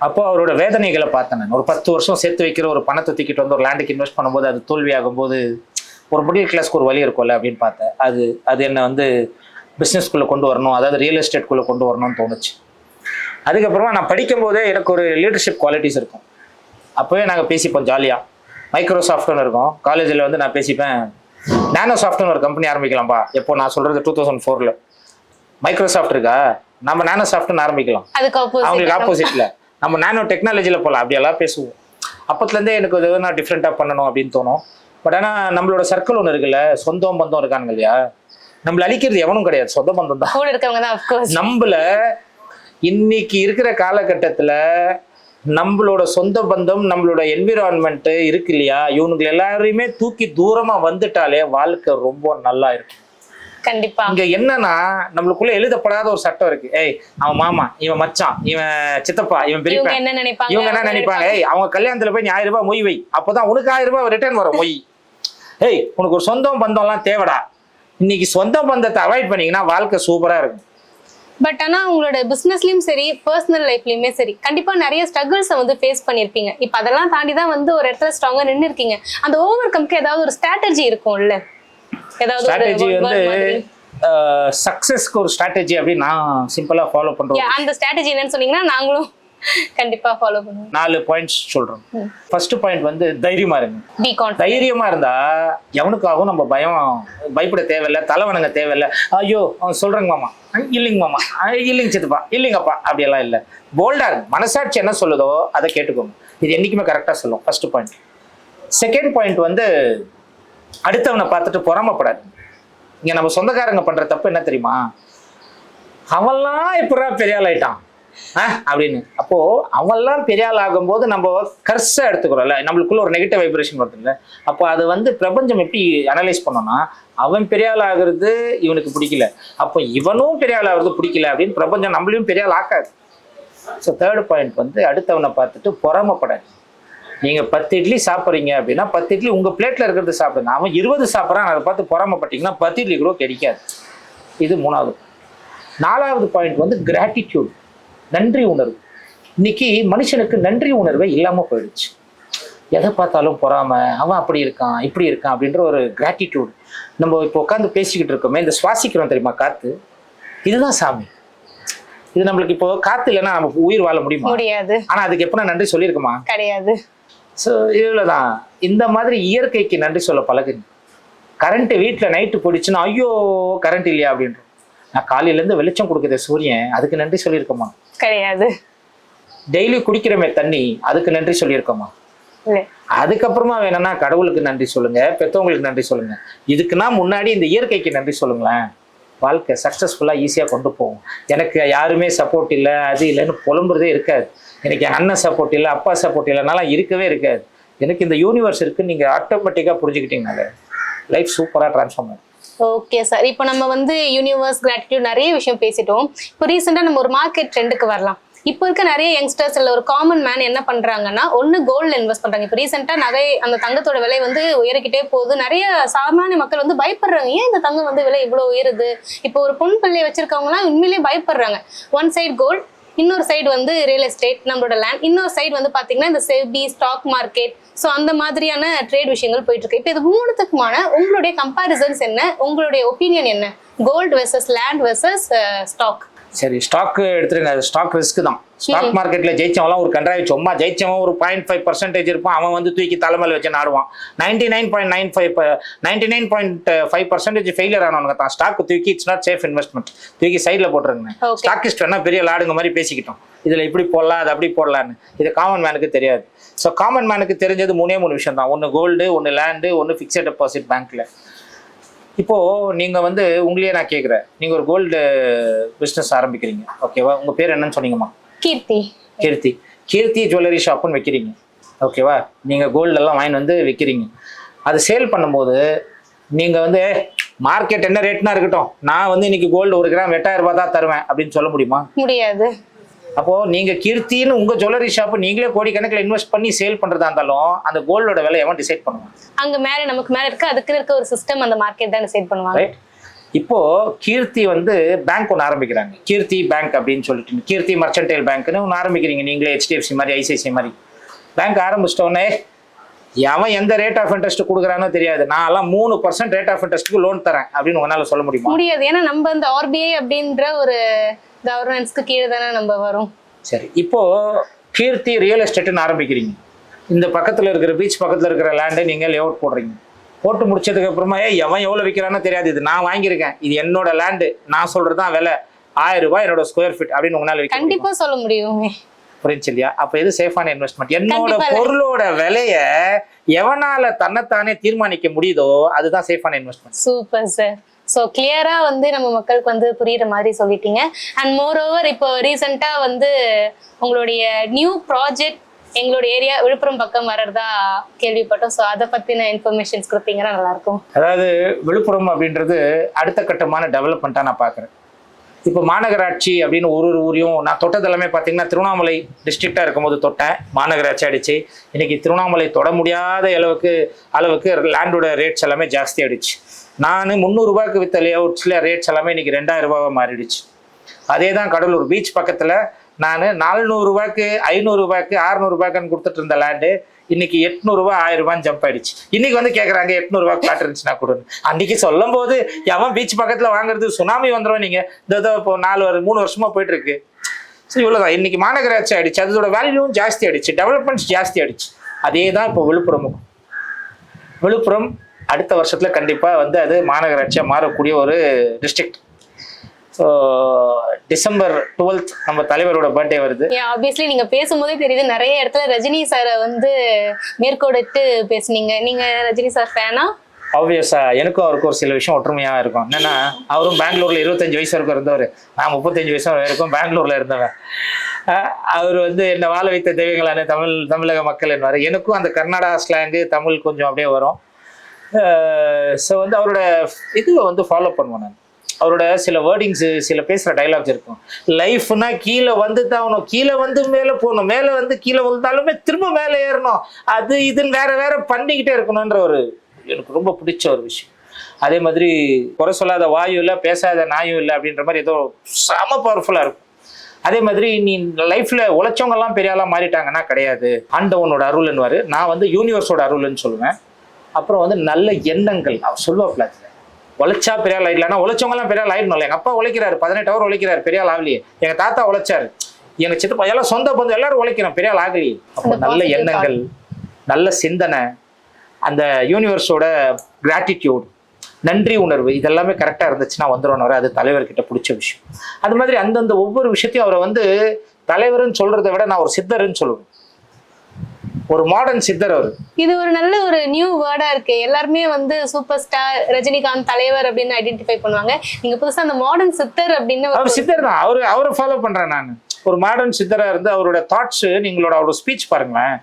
அப்போ அவரோட வேதனைகளை பார்த்தேன் நான். ஒரு 10 வருஷம் சேர்த்து வைக்கிற ஒரு பணத்தை தூக்கிட்டு வந்து ஒரு லேண்டுக்கு இன்வெஸ்ட் பண்ணும்போது அது தோல்வி ஆகும்போது ஒரு மிடில் கிளாஸ்க்கு ஒரு வழி இருக்கும்ல அப்படின்னு பார்த்தேன். அது என்ன வந்து பிஸ்னஸ்குள்ளே கொண்டு வரணும், அதாவது ரியல் எஸ்டேட்குள்ளே கொண்டு வரணும்னு தோணுச்சு. அதுக்கப்புறமா நான் படிக்கும் போதே எனக்கு ஒரு லீடர்ஷிப் குவாலிட்டிஸ் இருக்கும். அப்போவே நாங்கள் பேசிப்போம் ஜாலியாக. மைக்ரோசாஃப்ட்னு இருக்கும் காலேஜில் வந்து நான் பேசிப்பேன், நானோ சாஃப்ட்னு ஒரு கம்பெனி ஆரம்பிக்கலாம்ப்பா. எப்போ நான் சொல்கிறது 2004ல் மைக்ரோசாஃப்ட் இருக்கா, நம்ம நானோ சாஃப்ட்னு ஆரம்பிக்கலாம். அவங்களுக்கு ஆப்போசிட்டில் நம்ம நானோ டெக்னாலஜியில் போகலாம், அப்படியெல்லாம் பேசுவோம். அப்போத்துலேருந்தே எனக்கு எதுவும் நான் டிஃப்ரெண்ட்டாக பண்ணணும் அப்படின்னு தோணும். பட் ஆனால் நம்மளோட சர்க்கிள் ஒன்று இருக்குல்ல, சொந்தம் பந்தம் இருக்கானுங்க இல்லையா, நம்மள அழிக்கிறது எவனும் கிடையாது, சொந்த பந்தம் தான். நம்மள இன்னைக்கு இருக்கிற காலகட்டத்துல நம்மளோட சொந்த பந்தம், நம்மளோட என்விரான்மெண்ட் இருக்கு இல்லையா, இவனுக்கு எல்லாரையுமே தூக்கி தூரமா வந்துட்டாலே வாழ்க்கை ரொம்ப நல்லா இருக்கும். கண்டிப்பா. இங்க என்னன்னா நம்மளுக்குள்ள எழுதப்படாத ஒரு சட்டம் இருக்கு. ஏய் அவன் மாமா, இவன் மச்சான், இவன் சித்தப்பா, இவன் பெரியப்பா, இவங்க என்ன நினைப்பாங்க, ஏய் அவங்க கல்யாணத்துல போய் நீ 1000 ரூபாய் மொய் வை, அப்பதான் உனக்கு 1000 ரூபாய் ரிட்டர்ன் வரும் மொய். ஏய் உனக்கு ஒரு சொந்தம் பந்தம் எல்லாம் தேவைடா. இன்னைக்கு சொந்த பந்தத்தை அவாய்ட் பண்ணீங்கன்னா வாழ்க்கை சூப்பரா இருக்கும். பட் ஆனா உங்களோட பிசினஸ்லயும் சரி, பர்சனல் லைஃப்லயுமே சரி, கண்டிப்பா நிறைய ஸ்ட்ரகிள்ஸை வந்து ஃபேஸ் பண்ணிருப்பீங்க. இப்ப அதெல்லாம் தாண்டி தான் வந்து ஒரு இடத்துல ஸ்ட்ராங்கா நின்று இருக்கீங்க. அந்த ஓவர் கம்க்கு ஏதாவது ஒரு ஸ்ட்ராட்டஜி இருக்கும்ல? ஏதாவது ஸ்ட்ராட்டஜி வந்து சக்சஸ்க்கு ஒரு ஸ்ட்ராட்டஜி அப்படி நான் சிம்பிளா ஃபாலோ பண்றேன். அந்த ஸ்ட்ராட்டஜி என்னன்னு சொன்னீங்கன்னா நாங்களும் கண்டிப்பா ஃபாலோ பண்ணுவோம். 4 பாயிண்ட்ஸ் சொல்றோம். ஃபர்ஸ்ட் பாயிண்ட் வந்து தைரியமா இருங்க. Be confident. தைரியமா இருந்தா எவனுக்காகவும் நம்ம பயப்பட தேவையில்லை, தலைவணங்க தேவையில்லை. ஐயோ சொல்றேங்க மாமா, இல்லைங்க மாமா, இல்லைங்க சித்தப்பா, இல்லைங்கப்பா, அப்படியெல்லாம் இல்லை. போல்டா இருக்கு. மனசாட்சி என்ன சொல்லுதோ அதை கேட்டுக்கோங்க. இது என்னைக்குமே கரெக்டா சொல்லும். First point. செகண்ட் பாயிண்ட் வந்து அடுத்தவனை பார்த்துட்டு பொறாமப்படாது. இங்க நம்ம சொந்தக்காரங்க பண்ற தப்பு என்ன தெரியுமா? அவன்லாம் எப்படா பெரிய ஆள் ஆயிட்டான் அப்படின்னு. அப்போ அவன்லாம் பெரிய ஆள் ஆகும்போது நம்ம கர்ஸா எடுத்துக்கிறோம்ல, நம்மளுக்குள்ள ஒரு நெகட்டிவ் வைப்ரேஷன் வருது இல்லை? அப்போ அது வந்து பிரபஞ்சம் எப்படி அனலைஸ் பண்ணோம்னா, அவன் பெரிய ஆள் ஆகுறது இவனுக்கு பிடிக்கல, அப்போ இவனும் பெரிய ஆள் ஆகுறது பிடிக்கல அப்படின்னு பிரபஞ்சம் நம்மளையும் பெரிய ஆள் ஆக்காது. ஸோ தேர்ட் பாயிண்ட் வந்து அடுத்தவனை பார்த்துட்டு பொறாமப்படாது. நீங்க 10 இட்லி சாப்பிட்றீங்க அப்படின்னா 10 இட்லி உங்க பிளேட்ல இருக்கிறது சாப்பிடுங்க. அவன் 20 சாப்பிட்றான், அதை பார்த்து பொறாமப்பட்டீங்கன்னா 10 இட்லி கூட கிடைக்காது. இது 3வது. 4வது பாயிண்ட் வந்து கிராட்டிடியூட், நன்றி உணர்வு. இன்னைக்கு மனுஷனுக்கு நன்றி உணர்வே இல்லாம போயிடுச்சு. எதை பார்த்தாலும் பொறாம, அவன் அப்படி இருக்கான் இப்படி இருக்கான் அப்படின்ற ஒரு கிராட்டிடியூட். நம்ம இப்போ உட்காந்து பேசிக்கிட்டு இருக்கோமே, இந்த சுவாசிக்கிறோம் தெரியுமா காத்து, இதுதான் சாமி. இது நம்மளுக்கு இப்போ காத்து இல்லைன்னா நம்ம உயிர் வாழ முடியாது. ஆனா அதுக்கு எப்ப நன்றி சொல்லியிருக்குமா? கிடையாது. ஸோ இவ்வளவுதான். இந்த மாதிரி இயற்கைக்கு நன்றி சொல்ல பழகுங்க. கரண்ட் வீட்டில் நைட்டு போயிடுச்சுன்னா ஐயோ கரண்ட் இல்லையா அப்படின்றோம். நான் காலையிலேருந்து வெளிச்சம் கொடுக்குற சூரியன், அதுக்கு நன்றி சொல்லியிருக்கோமா? கிடையாது. டெய்லி குடிக்கிறமே தண்ணி, அதுக்கு நன்றி சொல்லியிருக்கோமா? அதுக்கப்புறமா வேணும்னா கடவுளுக்கு நன்றி சொல்லுங்க, பெற்றவங்களுக்கு நன்றி சொல்லுங்க. இதுக்குன்னா முன்னாடி இந்த இயற்கைக்கு நன்றி சொல்லுங்களேன். வாழ்க்கை சக்ஸஸ்ஃபுல்லாக ஈஸியாக கொண்டு போகும். எனக்கு யாருமே சப்போர்ட் இல்லை, அது இல்லைன்னு புலம்புறதே இருக்காது. எனக்கு அண்ணன் சப்போர்ட் இல்லை, அப்பா சப்போர்ட் இல்லைனாலாம் இருக்கவே இருக்காது. எனக்கு இந்த யூனிவர்ஸ் இருக்குன்னு நீங்கள் ஆட்டோமேட்டிக்காக புரிஞ்சுக்கிட்டீங்கனால லைஃப் சூப்பராக ட்ரான்ஸ்ஃபார்ம் ஆகும். ஓகே சார், இப்போ நம்ம வந்து யூனிவர்ஸ், கிராட்டிடியூட் நிறைய விஷயம் பேசிட்டோம். இப்போ ரீசெண்டாக நம்ம ஒரு மார்க்கெட் ட்ரெண்டுக்கு வரலாம். இப்போ இருக்க நிறைய யங்ஸ்டர்ஸ் இல்லை ஒரு காமன் மேன் என்ன பண்றாங்கன்னா, ஒன்று கோல்டில் இன்வெஸ்ட் பண்றாங்க. இப்போ ரீசெண்டாக அந்த தங்கத்தோட விலை வந்து உயர்கிட்டே போகுது. நிறைய சாமானிய மக்கள் வந்து பயப்படுறாங்க, ஏன் இந்த தங்கம் வந்து விலை இவ்வளோ உயருது. இப்போ ஒரு பொன் பிள்ளையை வச்சிருக்கவங்கலாம் உண்மையிலேயே பயப்படுறாங்க. ஒன் சைடு கோல்டு, இன்னொரு சைடு வந்து ரியல் எஸ்டேட் நம்மளோட லேண்ட், இன்னொரு சைடு வந்து பாத்தீங்கன்னா இந்த செபி ஸ்டாக் மார்க்கெட். ஸோ அந்த மாதிரியான ட்ரேட் விஷயங்கள் போயிட்டு இருக்கு. இப்போ இது 3த்துக்குமான உங்களுடைய கம்பேரிசன்ஸ் என்ன, உங்களுடைய ஒப்பீனியன் என்ன? Gold versus land versus stock. சரி, ஸ்டாக் எடுத்துருங்க. ஸ்டாக் ரிஸ்க் தான். ஸ்டாக் மார்க்கெட்ல ஜெயிச்சவங்களாம் ஒரு கன்றாவி, சும்மா ஜெயிச்சவன் ஒரு 0.5% இருப்பான். அவன் வந்து தூக்கி தலைமையில் வச்சு நாடுவான். 99.5% ஃபெயிலியர் ஆனவங்க தான். ஸ்டாக் தூக்கி இட்ஸ் நாட் சேஃப் இன்வெஸ்ட்மெண்ட், தூக்கி சைடில் போட்டுருங்க. ஸ்டாக்கிஸ்ட் வேணா பெரிய லாடுங்க மாதிரி பேசிக்கிட்டோம், இதுல இப்படி போடலாம் அது அப்படி போடலான்னு. இது காமன் மேனுக்கு தெரியாது. ஸோ காமன் மேனுக்கு தெரிஞ்சது 3 விஷயம் தான். ஒன்று கோல்டு, ஒன்று லேண்டு, ஒன்று ஃபிக்ஸட் டெபாசிட் பேங்க்ல. இப்போ நீங்க வந்து உங்களையே நான் கேட்குறேன், நீங்க ஒரு கோல்டு பிஸ்னஸ் ஆரம்பிக்கிறீங்க, ஓகேவா? உங்க பேர் என்னன்னு சொன்னீங்கம்மா? கீர்த்தி. கீர்த்தி ஜுவல்லரி ஷாப்னு வைக்கிறீங்க, ஓகேவா? நீங்க கோல்டு எல்லாம் வாங்கி வந்து விற்கிறீங்க. அது சேல் பண்ணும்போது நீங்க வந்து மார்க்கெட் என்ன ரேட்னா இருக்கட்டும், நான் வந்து இன்னைக்கு கோல்டு 1 கிராம் 8000 ரூபாய் தான் தருவேன் அப்படின்னு சொல்ல முடியுமா? முடியாது. அப்போ நீங்க கீர்த்தின்னு உங்க ஜுவல்லரி ஷாப் நீங்களே கோடிக்கணக்கில் இன்வெஸ்ட் பண்ணி சேல் பண்றதா இருந்தாலும் அந்த கோல்டோட விலை எவன் டிசைட் பண்ணுவான்? அங்க மேல நமக்கு மேல இருக்க அதுக்கு இருக்க ஒரு சிஸ்டம், அந்த மார்க்கெட் தான் டிசைட் பண்ணுவாங்க. இப்போ கீர்த்தி வந்து பேங்க் ஒன்று ஆரம்பிக்கிறாங்க, கீர்த்தி பேங்க் அப்படின்னு சொல்லிட்டு. கீர்த்தி மர்ச்சன்டைல் பேங்க்னு ஒன்று ஆரம்பிக்கிறீங்க நீங்களே, HDFC மாதிரி, ICICI மாதிரி பேங்க் ஆரம்பிச்சிட்டோன்னே அவன் எந்த ரேட் ஆஃப் இன்ட்ரெஸ்ட் கொடுக்குறானோ தெரியாது. நான் எல்லாம் 3% ரேட் ஆஃப் இன்ட்ரெஸ்ட்டுக்கு லோன் தரேன் அப்படின்னு உங்களால சொல்ல முடியுமா? முடியாது. ஏன்னா நம்ம அந்த RBI அப்படின்ற ஒரு கவர்னன்ஸ்க்கு கீழே தானே நம்ம வரும். சரி, இப்போ கீர்த்தி ரியல் எஸ்டேட்னு ஆரம்பிக்கிறீங்க. இந்த பக்கத்துல இருக்கிற பீச் பக்கத்துல இருக்கிற லேண்டை நீங்க லே அவுட் போடுறீங்க. போட்டு முடிச்சதுக்கு அப்புறமா எவன் எவ்வளவு விற்கிறானோ தெரியாது, இது நான் வாங்கியிருக்கேன், இது என்னோட லேண்டு, நான் சொல்றதுதான் விலை, 1000 ரூபாய் என்னோட ஸ்கொயர் ஃபீட் அப்படின்னு உங்களால கண்டிப்பா சொல்ல முடியும். புரிஞ்சு இல்லையா? அப்ப இது சேஃபான இன்வெஸ்ட்மெண்ட். என்னோட பொருளோட விலைய எவனால தன்னைத்தானே தீர்மானிக்க முடியுதோ அதுதான் சேஃபான இன்வெஸ்ட்மெண்ட். Super sir. ஸோ கிளியரா வந்து நம்ம மக்களுக்கு வந்து புரியுற மாதிரி சொல்லிட்டீங்க. அண்ட் மோர் ஓவர் இப்போ ரீசெண்டா வந்து உங்களுடைய நியூ ப்ராஜெக்ட் எங்களுடைய ஏரியா விழுப்புரம் பக்கம் வர்றதா கேள்விப்பட்டோம். ஸோ அதை பத்தின இன்ஃபர்மேஷன்ஸ் கொடுத்தீங்கன்னா நல்லா இருக்கும். அதாவது விழுப்புரம் அப்படின்றது அடுத்த கட்டமான டெவலப்மெண்ட்டாக நான் பார்க்குறேன். இப்போ மாநகராட்சி அப்படின்னு ஒரு ஊரையும் நான் தொட்டது எல்லாமே பார்த்தீங்கன்னா திருவண்ணாமலை டிஸ்ட்ரிக்டாக இருக்கும்போது தொட்டேன், மாநகராட்சி அடிச்சு. இன்னைக்கு திருவண்ணாமலை தொட முடியாத அளவுக்கு லேண்டோட ரேட்ஸ் எல்லாமே ஜாஸ்தி ஆயிடுச்சு. நான் 300 ரூபாய்க்கு வித்த லே அவுட்ஸ்ல ரேட்ஸ் எல்லாமே இன்னைக்கு 2000 ரூபாவா மாறிடுச்சு. அதே தான் கடலூர் பீச் பக்கத்துல நான் 400 ரூபாய்க்கு 500 ரூபாய்க்கு 600 ரூபாய்க்குன்னு கொடுத்துட்டு இருந்த லேண்டு இன்னைக்கு 800 ரூபாய் 1000 ரூபான்னு ஜம்ப் ஆயிடுச்சு. இன்னைக்கு வந்து கேட்கறாங்க 800 ரூபாய்க்கு பிளாட் இருந்துச்சுன்னா கொடுங்க. அன்னைக்கு சொல்லும் போது எவன் பீச் பக்கத்துல வாங்குறது, சுனாமி வந்துடும். நீங்க இந்த இப்போ 3 வருஷமா போயிட்டு இருக்கு. ஸோ இவ்வளோதான். இன்னைக்கு மாநகராட்சி ஆயிடுச்சு, அதோட வேல்யூவும் ஜாஸ்தி ஆயிடுச்சு, டெவலப்மெண்ட்ஸ் ஜாஸ்தி ஆயிடுச்சு. அதே தான் இப்போ விழுப்புரமும். விழுப்புரம் அடுத்த வருஷத்துல கண்டிப்பா வந்து அது மாநகராட்சியா மாறக்கூடிய ஒரு டிஸ்ட்ரிக்ட். ஸோ டிசம்பர் 12th நம்ம தலைவரோட பர்த்டே வருது. ஆப்வியஸ்லி நீங்க பேசும்போதே தெரியுது நிறைய இடத்துல ரஜினி சாரை வந்து மேற்கோடிட்டு பேசுனீங்க. நீங்க ரஜினி சார் ஃபேனா? ஆப்வியஸா எனக்கும் அவருக்கும் ஒரு சில விஷயம் ஒற்றுமையா இருக்கும். என்னன்னா, அவரும் பெங்களூர்ல 25 வயசு வரைக்கும் இருந்தவர், நான் 35 வயசு வரைக்கும் பெங்களூர்ல இருந்தவன். அவர் வந்து என்ன வாழ வைத்த தெய்வங்களான தமிழக மக்கள் என்னவாரு. எனக்கும் அந்த கர்நாடகா ஸ்லாங்கு தமிழ் கொஞ்சம் அப்படியே வரும். ஸோ வந்து அவரோட இதுவை வந்து ஃபாலோ பண்ணுவேன் நான். அவரோட சில வேர்டிங்ஸு, சில பேசுகிற டைலாக்ஸ் இருக்கும். லைஃப்னா கீழே வந்து தான் கீழே வந்து மேலே போகணும், மேலே வந்து கீழே வந்தாலுமே திரும்ப மேலே ஏறணும், அது இதுன்னு வேற பண்ணிக்கிட்டே இருக்கணுன்ற ஒரு எனக்கு ரொம்ப பிடிச்ச ஒரு விஷயம். அதே மாதிரி குறை சொல்லாத வாயு இல்லை, பேசாத நாயும் இல்லை அப்படின்ற மாதிரி ஏதோ செம பவர்ஃபுல்லாக இருக்கும். அதே மாதிரி நீ லைஃப்ல உழைச்சவங்கெல்லாம் பெரிய ஆளாக மாறிட்டாங்கன்னா கிடையாது, ஆண்டவனோட அருள்னுவாரு. நான் வந்து யூனிவர்ஸோட அருள்னு சொல்லுவேன். அப்புறம் வந்து நல்ல எண்ணங்கள் அவர் சொல்லுவாப்ல, உழைச்சா பெரிய ஆள் ஆயிடலாம்னா உழைச்சவங்கலாம் பெரிய ஆள் ஆயிடணும்ல. எங்க அப்பா உழைக்கிறாரு, 18 hour உழைக்கிறாரு, பெரிய ஆள் ஆகலையே. எங்க தாத்தா உழைச்சாரு, எங்க சித்தப்பா எல்லாம் சொந்த பந்தம் எல்லாரும் உழைக்கிறோம், பெரிய ஆள் ஆகலையே. அப்போ நல்ல எண்ணங்கள், நல்ல சிந்தனை, அந்த யூனிவர்ஸோட கிராட்டிடியூட், நன்றி உணர்வு, இதெல்லாமே கரெக்டாக இருந்துச்சுன்னா வந்துடும். அது தலைவர்கிட்ட பிடிச்ச விஷயம். அது மாதிரி அந்தந்த ஒவ்வொரு விஷயத்தையும் அவரை வந்து தலைவர்னு சொல்றதை விட நான் ஒரு சித்தர்ன்னு சொல்லுவேன், ஒரு மாடர்ன் சித்தர் அவர். இது ஒரு நல்ல ஒரு நியூ வேர்டா இருக்கு. எல்லாருமே வந்து சூப்பர் ஸ்டார் ரஜினிகாந்த் தலைவர் அப்படின்னு ஐடென்டிஃபை பண்ணுவாங்க. நீங்க புதுசா அந்த மாடர்ன் சித்தர் அப்படின்னு. அவர் சித்தர் தான், அவரை ஃபாலோ பண்றேன் நான். ஒரு மாடர்ன் சித்தரா இருந்து அவரோட தாட்ஸ், நீங்களோட அவரோட ஸ்பீச் பாருங்களேன்.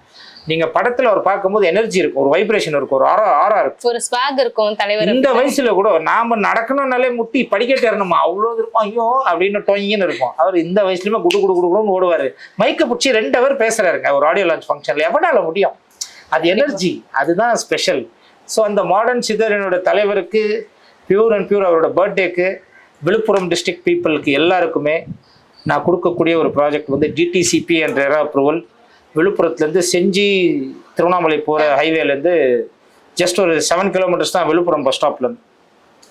நீங்க படத்துல அவர் பார்க்கும்போது எனர்ஜி இருக்கும், ஒரு வைப்ரேஷன் இருக்கும், ஒரு ஆரா இருக்கும், ஒரு ஸ்வாக் இருக்கும் தலைவர். இந்த வயசுல கூட நாம நடக்கணும்னாலே முட்டி படிக்கட்டு ஏறணுமா அவ்வளோ இருக்கும், ஐயோ அப்படின்னு டொங்கின்னு இருக்கும். அவர் இந்த வயசுலயுமே குடு குடு குடுன்னு ஓடுவாரு. மைக்கை பிடிச்சி 2 hour பேசுறாருங்க ஒரு ஆடியோ லான்ச் ஃபங்க்ஷன்ல. எவனால முடியும்? அது எனர்ஜி, அதுதான் ஸ்பெஷல். ஸோ அந்த மாடர்ன் சித்தரனோட தலைவருக்கு பியூர் அண்ட் பியூர் அவரோட பர்த்டேக்கு விழுப்புரம் டிஸ்ட்ரிக்ட் பீப்புளுக்கு எல்லாருக்குமே நான் கொடுக்கக்கூடிய ஒரு ப்ராஜெக்ட் வந்து டிடிசிபி என்ற எரா அப்ரூவல். விழுப்புரத்துலேருந்து செஞ்சி திருவண்ணாமலை போகிற ஹைவேலேருந்து ஜஸ்ட் ஒரு 7 kilometers தான் விழுப்புரம் பஸ் ஸ்டாப்லேருந்து.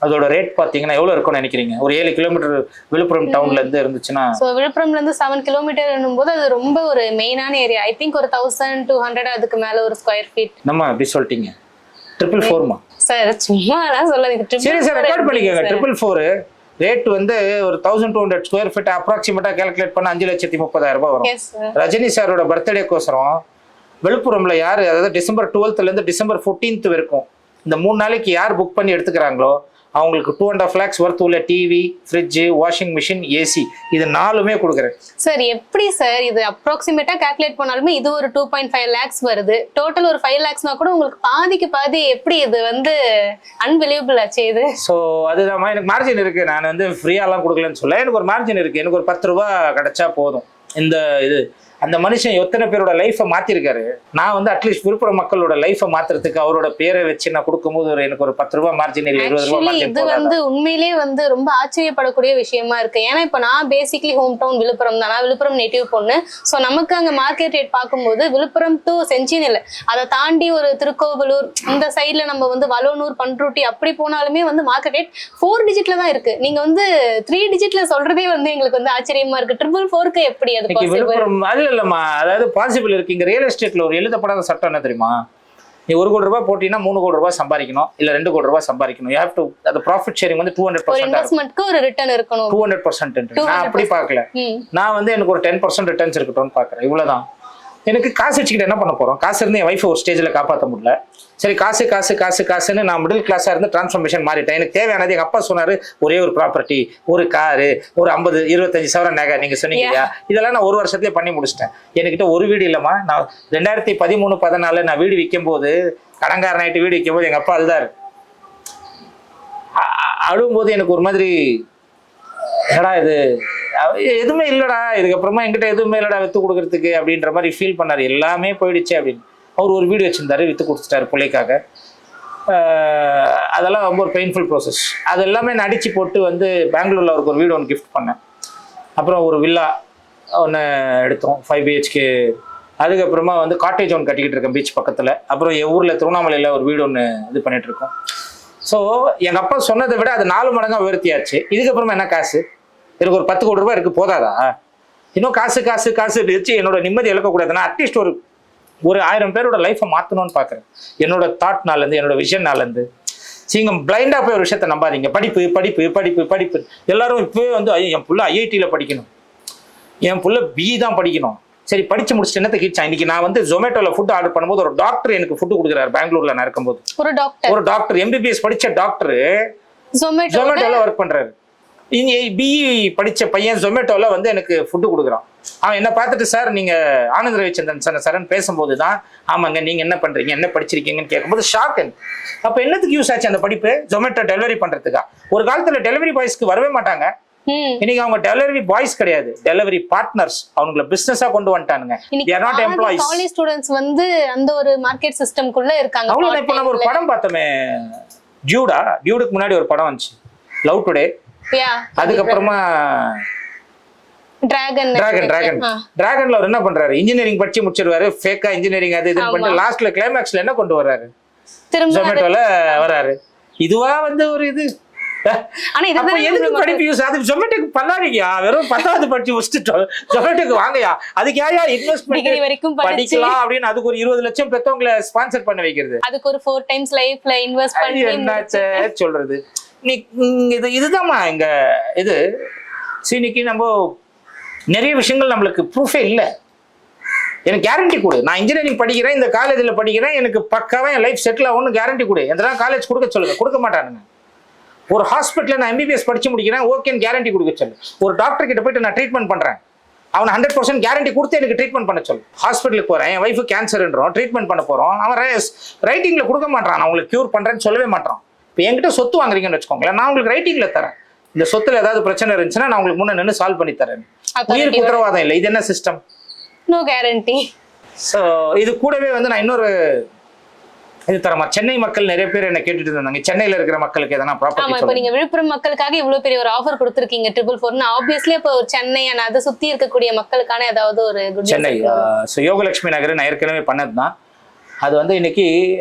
அதோட ரேட் பார்த்தீங்கன்னா எவ்வளோ இருக்கும்னு நினைக்கிறீங்க? ஒரு 7 kilometer விழுப்புரம் டவுன்லேருந்து இருந்துச்சுன்னா. ஸோ விழுப்புரம்லேருந்து 7 kilometer போது அது ரொம்ப ஒரு மெயினான ஏரியா. ஐ திங்க் ஒரு 1200 அதுக்கு மேலே ஒரு ஸ்கொயர் ஃபீட். நம்ம அப்படி சொல்லிட்டீங்க. 444 சார் சும்மா சொல்லாதீங்க. சரி சார், ரெக்கார்ட் பண்ணிக்கோங்க. 444 ரேட் வந்து ஒரு 1200 square feet அப்ராக்சிமேட்டா கால்குலேட் பண்ண 5,30,000 ரூபாய் வரும். ரஜினி சாரோட பர்த்டேக்கோசரம் விழுப்புரம்ல யாரு, அதாவது டிசம்பர் 12th டிசம்பர் 14th வரைக்கும் இந்த 3 நாளைக்கு யார் புக் பண்ணி எடுத்துக்கிறாங்களோ அவங்களுக்கு 2.5 lakhs worth உள்ள TV, fridge, washing machine, AC, இது 4மே கொடுக்குறேன். சார் எப்படி சார் இது அப்ராக்சிமேட்டா கால்குலேட் பண்ணாலுமே இது ஒரு 2.5 lakhs வருது. டோட்டல் ஒரு 5 lakhsனா கூட உங்களுக்கு பாதிக்கு பாதி எப்படி இது வந்து அன்பிலீவபிள் ஆச்சு இது. ஸோ அதுதான் எனக்கு மார்ஜின் இருக்கு. நான் வந்து ஃப்ரீயாலாம் கொடுக்கலன்னு சொல்ல, எனக்கு ஒரு மார்ஜின் இருக்கு. எனக்கு ஒரு 10 ரூபா கிடைச்சா போதும். இந்த இது அந்த மனுஷன் எத்தனை பேரோட லைஃபை மாத்திருக்காரு. நான் வந்து அட்லீஸ்ட் விழுப்புரம் மக்களோட லைஃபை மாத்துறதுக்கு அவரோட பேரை வச்சு நான் கொடுக்கும்போது எனக்கு ஒரு 10 ரூபாய் மார்ஜின், 20 ரூபாய் மார்ஜின். இது வந்து உண்மையிலேயே வந்து ரொம்ப ஆச்சரியப்படக்கூடிய விஷயமா இருக்கு. ஏன்னா இப்ப நான் பேசிக்கலி ஹோம் டவுன் விழுப்புரம் தான், விழுப்புரம் நேட்டிவ் பொண்ணு. ஸோ நமக்கு அங்க மார்க்கெட் ரேட் பார்க்கும்போது விழுப்புரம் டு செஞ்சின்னு இல்லை, அதை தாண்டி ஒரு திருக்கோவலூர் இந்த சைட்ல நம்ம வந்து வலோனூர், பண்ருட்டி அப்படி போனாலுமே வந்து மார்க்கெட் ரேட் 4 digitல தான் இருக்கு. நீங்க வந்து 3 digitல சொல்றதே வந்து எங்களுக்கு வந்து ஆச்சரியமா இருக்கு. 444க்கு எப்படி அது பாசிபிள்? இல்லம்மா, அதாவது பாசிபிள் இருக்கு. இங்க ரியல் எஸ்டேட்ல ஒரு எழுதப்படாத சட்டம் என்ன தெரியுமா? நீ 1 கோடி ரூபாய் போட்டீங்கன்னா 3 கோடி ரூபாய் சம்பாதிக்கணும், இல்ல 2 கோடி ரூபாய் சம்பாதிக்கணும். யூ ஹேவ் டு அந்த ப்ராஃபிட் ஷேரிங் வந்து 200% இன்வெஸ்ட்மென்ட்க்கு ஒரு ரிட்டர்ன் இருக்கணும். 200%. நான் அப்படி பார்க்கல. நான் வந்து எனக்கு ஒரு 10% ரிட்டர்ன்ஸ் இருக்கட்டும்னு பார்க்கறேன். இவ்வளவுதான். எனக்கு காசு வச்சுக்கிட்டு என்ன பண்ண போறோம்? காசு இருந்து என் வைஃபை ஒரு ஸ்டேஜ்ல காப்பாற்ற முடியல. சரி, காசு காசு காசு காசுன்னு நான் மிடில் கிளாஸா இருந்து டிரான்ஸ்ஃபர்மேஷன் மாறிட்டேன். எனக்கு தேவையானது எங்க அப்பா சொன்னாரு, ஒரே ஒரு ப்ராப்பர்ட்டி, ஒரு காரு, ஒரு 50-25,000 நகை. நீங்க சொன்னீங்க இதெல்லாம் நான் 1 வருஷத்துலயே பண்ணி முடிச்சிட்டேன். என்கிட்ட ஒரு வீடு இல்லம்மா. நான் 2013-14 நான் வீடு விற்கும் போது, கடங்கார நைட்டு வீடு விற்கும் போது எங்க அப்பா அழுதாரு. அழும்போது எனக்கு ஒரு மாதிரி, என்னடா இது எதுவுமே இல்லடா, இதுக்கப்புறமா என்கிட்ட எதுவுமே இல்லடா வித்து கொடுக்கறதுக்கு அப்படின்ற மாதிரி ஃபீல் பண்ணாரு. எல்லாமே போயிடுச்சு அப்படின்னு. அவர் ஒரு வீடு வச்சிருந்தாரு, வித்து கொடுத்துட்டாரு பிள்ளைக்காக. அதெல்லாம் ரொம்ப ஒரு பெயின்ஃபுல் ப்ராசஸ். அது எல்லாமே நான் அடிச்சு போட்டு வந்து பெங்களூர்ல அவருக்கு ஒரு வீடு ஒன்று கிஃப்ட் பண்ணேன். அப்புறம் ஒரு வில்லா ஒன்று எடுத்தோம், 5 BHK. அதுக்கப்புறமா வந்து காட்டேஜ் ஒன்று கட்டிக்கிட்டு இருக்கேன் பீச் பக்கத்தில். அப்புறம் என் ஊரில் திருவண்ணாமலையில் ஒரு வீடு ஒன்று இது பண்ணிட்டு இருக்கோம். ஸோ எங்கள் அப்பா சொன்னதை விட அது 4 மடங்காக உயர்த்தியாச்சு. இதுக்கப்புறமா என்ன காசு? எனக்கு ஒரு 10 கோடி ரூபாய் இருக்கு, போதாதா? இன்னும் காசு காசு காசு வச்சு என்னோட நிம்மதி இழக்கக்கூடாது. நான் அட்லீஸ்ட் ஒரு 1000 பேரோட லைஃப்பை மாற்றணும்னு பார்க்குறேன். என்னோட தாட்னாலேருந்து, என்னோட விஷன்னாலேருந்து. நீங்க பிளைண்டாக போய் ஒரு விஷயத்த நம்பாதீங்க. படிப்பு படிப்பு படிப்பு படிப்பு. எல்லாரும் இப்போவே வந்து என் புள்ள ஐஐடியில் படிக்கணும், என் புள்ள பிஇ தான் படிக்கணும். சரி, படிச்சு முடிச்சுட்டு என்னத்தை கீழ்ச்சான். இன்னைக்கு நான் வந்து ஜொமேட்டோவில் ஃபுட் ஆர்டர் பண்ணும்போது ஒரு டாக்டர் எனக்கு ஃபுட்டு கொடுக்குறாரு. பெங்களூர்ல நான் இருக்கும்போது ஒரு டாக்டர் எம்பிபிஎஸ் படிச்ச டாக்டர் ஜொமேட்டோவில் ஒர்க் பண்றாரு. பிஇ படிச்ச பையன் ஜொமேட்டோவில் வந்து எனக்கு ஃபுட்டு கொடுக்குறான். அவன் என்ன பார்த்துட்டு, சார் நீங்க ஆனந்த் ரவிச்சந்திரன் சார்ன்னு பேசும்போது தான், ஆமாங்க நீங்க என்ன பண்றீங்க, என்ன படிச்சிருக்கீங்கன்னு கேட்கும்போது ஷாக். அப்ப என்னத்துக்கு யூஸ் ஆச்சு அந்த படிப்பு? ஜொமேட்டோ டெலிவரி பண்றதுக்கா? ஒரு காலத்துல டெலிவரி பாய்ஸ்க்கு வரவே மாட்டாங்க. இன்னைக்கு அவங்க டெலிவரி பாய்ஸ் கிடையாது, டெலிவரி பார்ட்னர்ஸ். அவங்கள பிசினஸா கொண்டு வந்துட்டானுங்க. they are not employees. College students வந்து அந்த ஒரு மார்க்கெட் சிஸ்டம்க்குள்ள இருக்காங்க. அவ்வளவுதான். இப்போ நம்ம ஒரு படம் பார்த்தோமே, டியூடுக்கு முன்னாடி ஒரு படம் வந்துச்சு, லவ் டுடே. அதுக்கப்புறமா டிராகன்ல அவர் என்ன பண்றாரு, இன்ஜினியரிங் படிச்சு முடிச்சிருவாரு, ஃபேக்கா இன்ஜினியரிங் அது இதுன்னு பண்ணிட்டு லாஸ்ட்ல கிளைமேக்ஸ்ல என்ன கொண்டு வர்றாரு, ஜொமேட்டோல வராரு. இதுவா வந்து ஒரு இது. எதுக்கு படிப்பு யூஸ்? அதுக்கு ஜொமேட்டோக்கு பண்ணாதீங்கயா, வெறும் 10வது படிச்சு முடிச்சுட்டோம், ஜொமேட்டோக்கு வாங்கயா. அதுக்கு யாரையா இன்வெஸ்ட்மெண்ட் படிக்கலாம் அப்படின்னு அதுக்கு ஒரு 20 லட்சம் பெத்தவங்களை ஸ்பான்சர் பண்ண வைக்கிறது. அதுக்கு ஒரு 4 டைம்ஸ் லைஃப்ல இன்வெஸ்ட் பண்ணி என்னாச்சு சொல்றது. இதுதான்மா இங்க இது. இன்னைக்கு நம்ம நிறைய விஷயங்கள் நம்மளுக்கு ப்ரூஃபே இல்லை. எனக்கு கேரண்டி கொடு, நான் இன்ஜினியரிங் படிக்கிறேன், இந்த காலேஜில் படிக்கிறேன், எனக்கு பக்காவாக என் லைஃப் செட்டில் ஆகும்னு கேரண்டி கொடு. எந்த காலேஜ் கொடுக்க சொல்லுங்க, கொடுக்க மாட்டானுங்க. ஒரு ஹாஸ்பிட்டலில் நான் எம்பிபிஎஸ் படிச்சு முடிக்கிறேன், ஓகேன்னு கேரண்டி கொடுக்க சொல்லு. ஒரு டாக்டர் கிட்ட போயிட்டு நான் ட்ரீட்மெண்ட் பண்ணுறேன், அவன் 100% கேரண்டி கொடுத்து எனக்கு ட்ரீட்மெண்ட் பண்ண சொல்லு. ஹாஸ்பிட்டலுக்கு போகிறேன், என் ஒய்ஃபு கேன்சர்ன்றோம், ட்ரீட்மெண்ட் பண்ண போகிறோம், அவன் ரைட்டிங்கில் கொடுக்க மாட்டான், நான் உங்களுக்கு க்யூர் பண்ணுறேன்னு சொல்லவே மாட்டான். இப்போ என்கிட்ட சொத்து வாங்குறீங்கன்னு வச்சுக்கோங்களேன், நான் உங்களுக்கு ரைட்டிங்கில் தரேன், இந்த சொத்துல ஏதாவது பிரச்சனை இருந்துச்சுன்னா நான் உங்களுக்கு முன்ன நின்று சால்வ் பண்ணி தரேன். உயிருக்கு உத்தரவாதம் இல்லை. இது என்ன சிஸ்டம்? No guarantee. ஸோ இது கூடவே வந்து நான் இன்னொரு இது தரமா, சென்னை மக்கள் நிறைய பேர் என்ன கேட்டுட்டு இருந்தாங்க, சென்னையில இருக்கிற மக்களுக்கு எதனா ப்ராப்பர்ட்டி. இப்போ நீங்க விழுப்புரம் மக்களுக்காக இவ்வளவு பெரிய ஒரு ஆஃபர் கொடுத்துருக்கீங்க 444. ஆப்வியஸ்லி இப்போ ஒரு சென்னை அதை சுத்தி இருக்கக்கூடிய மக்களுக்கான ஏதாவது ஒரு சென்னை யோகலட்சுமி நகர் நான் ஏற்கனவே பண்ணதுதான். அது வந்து இன்னைக்கு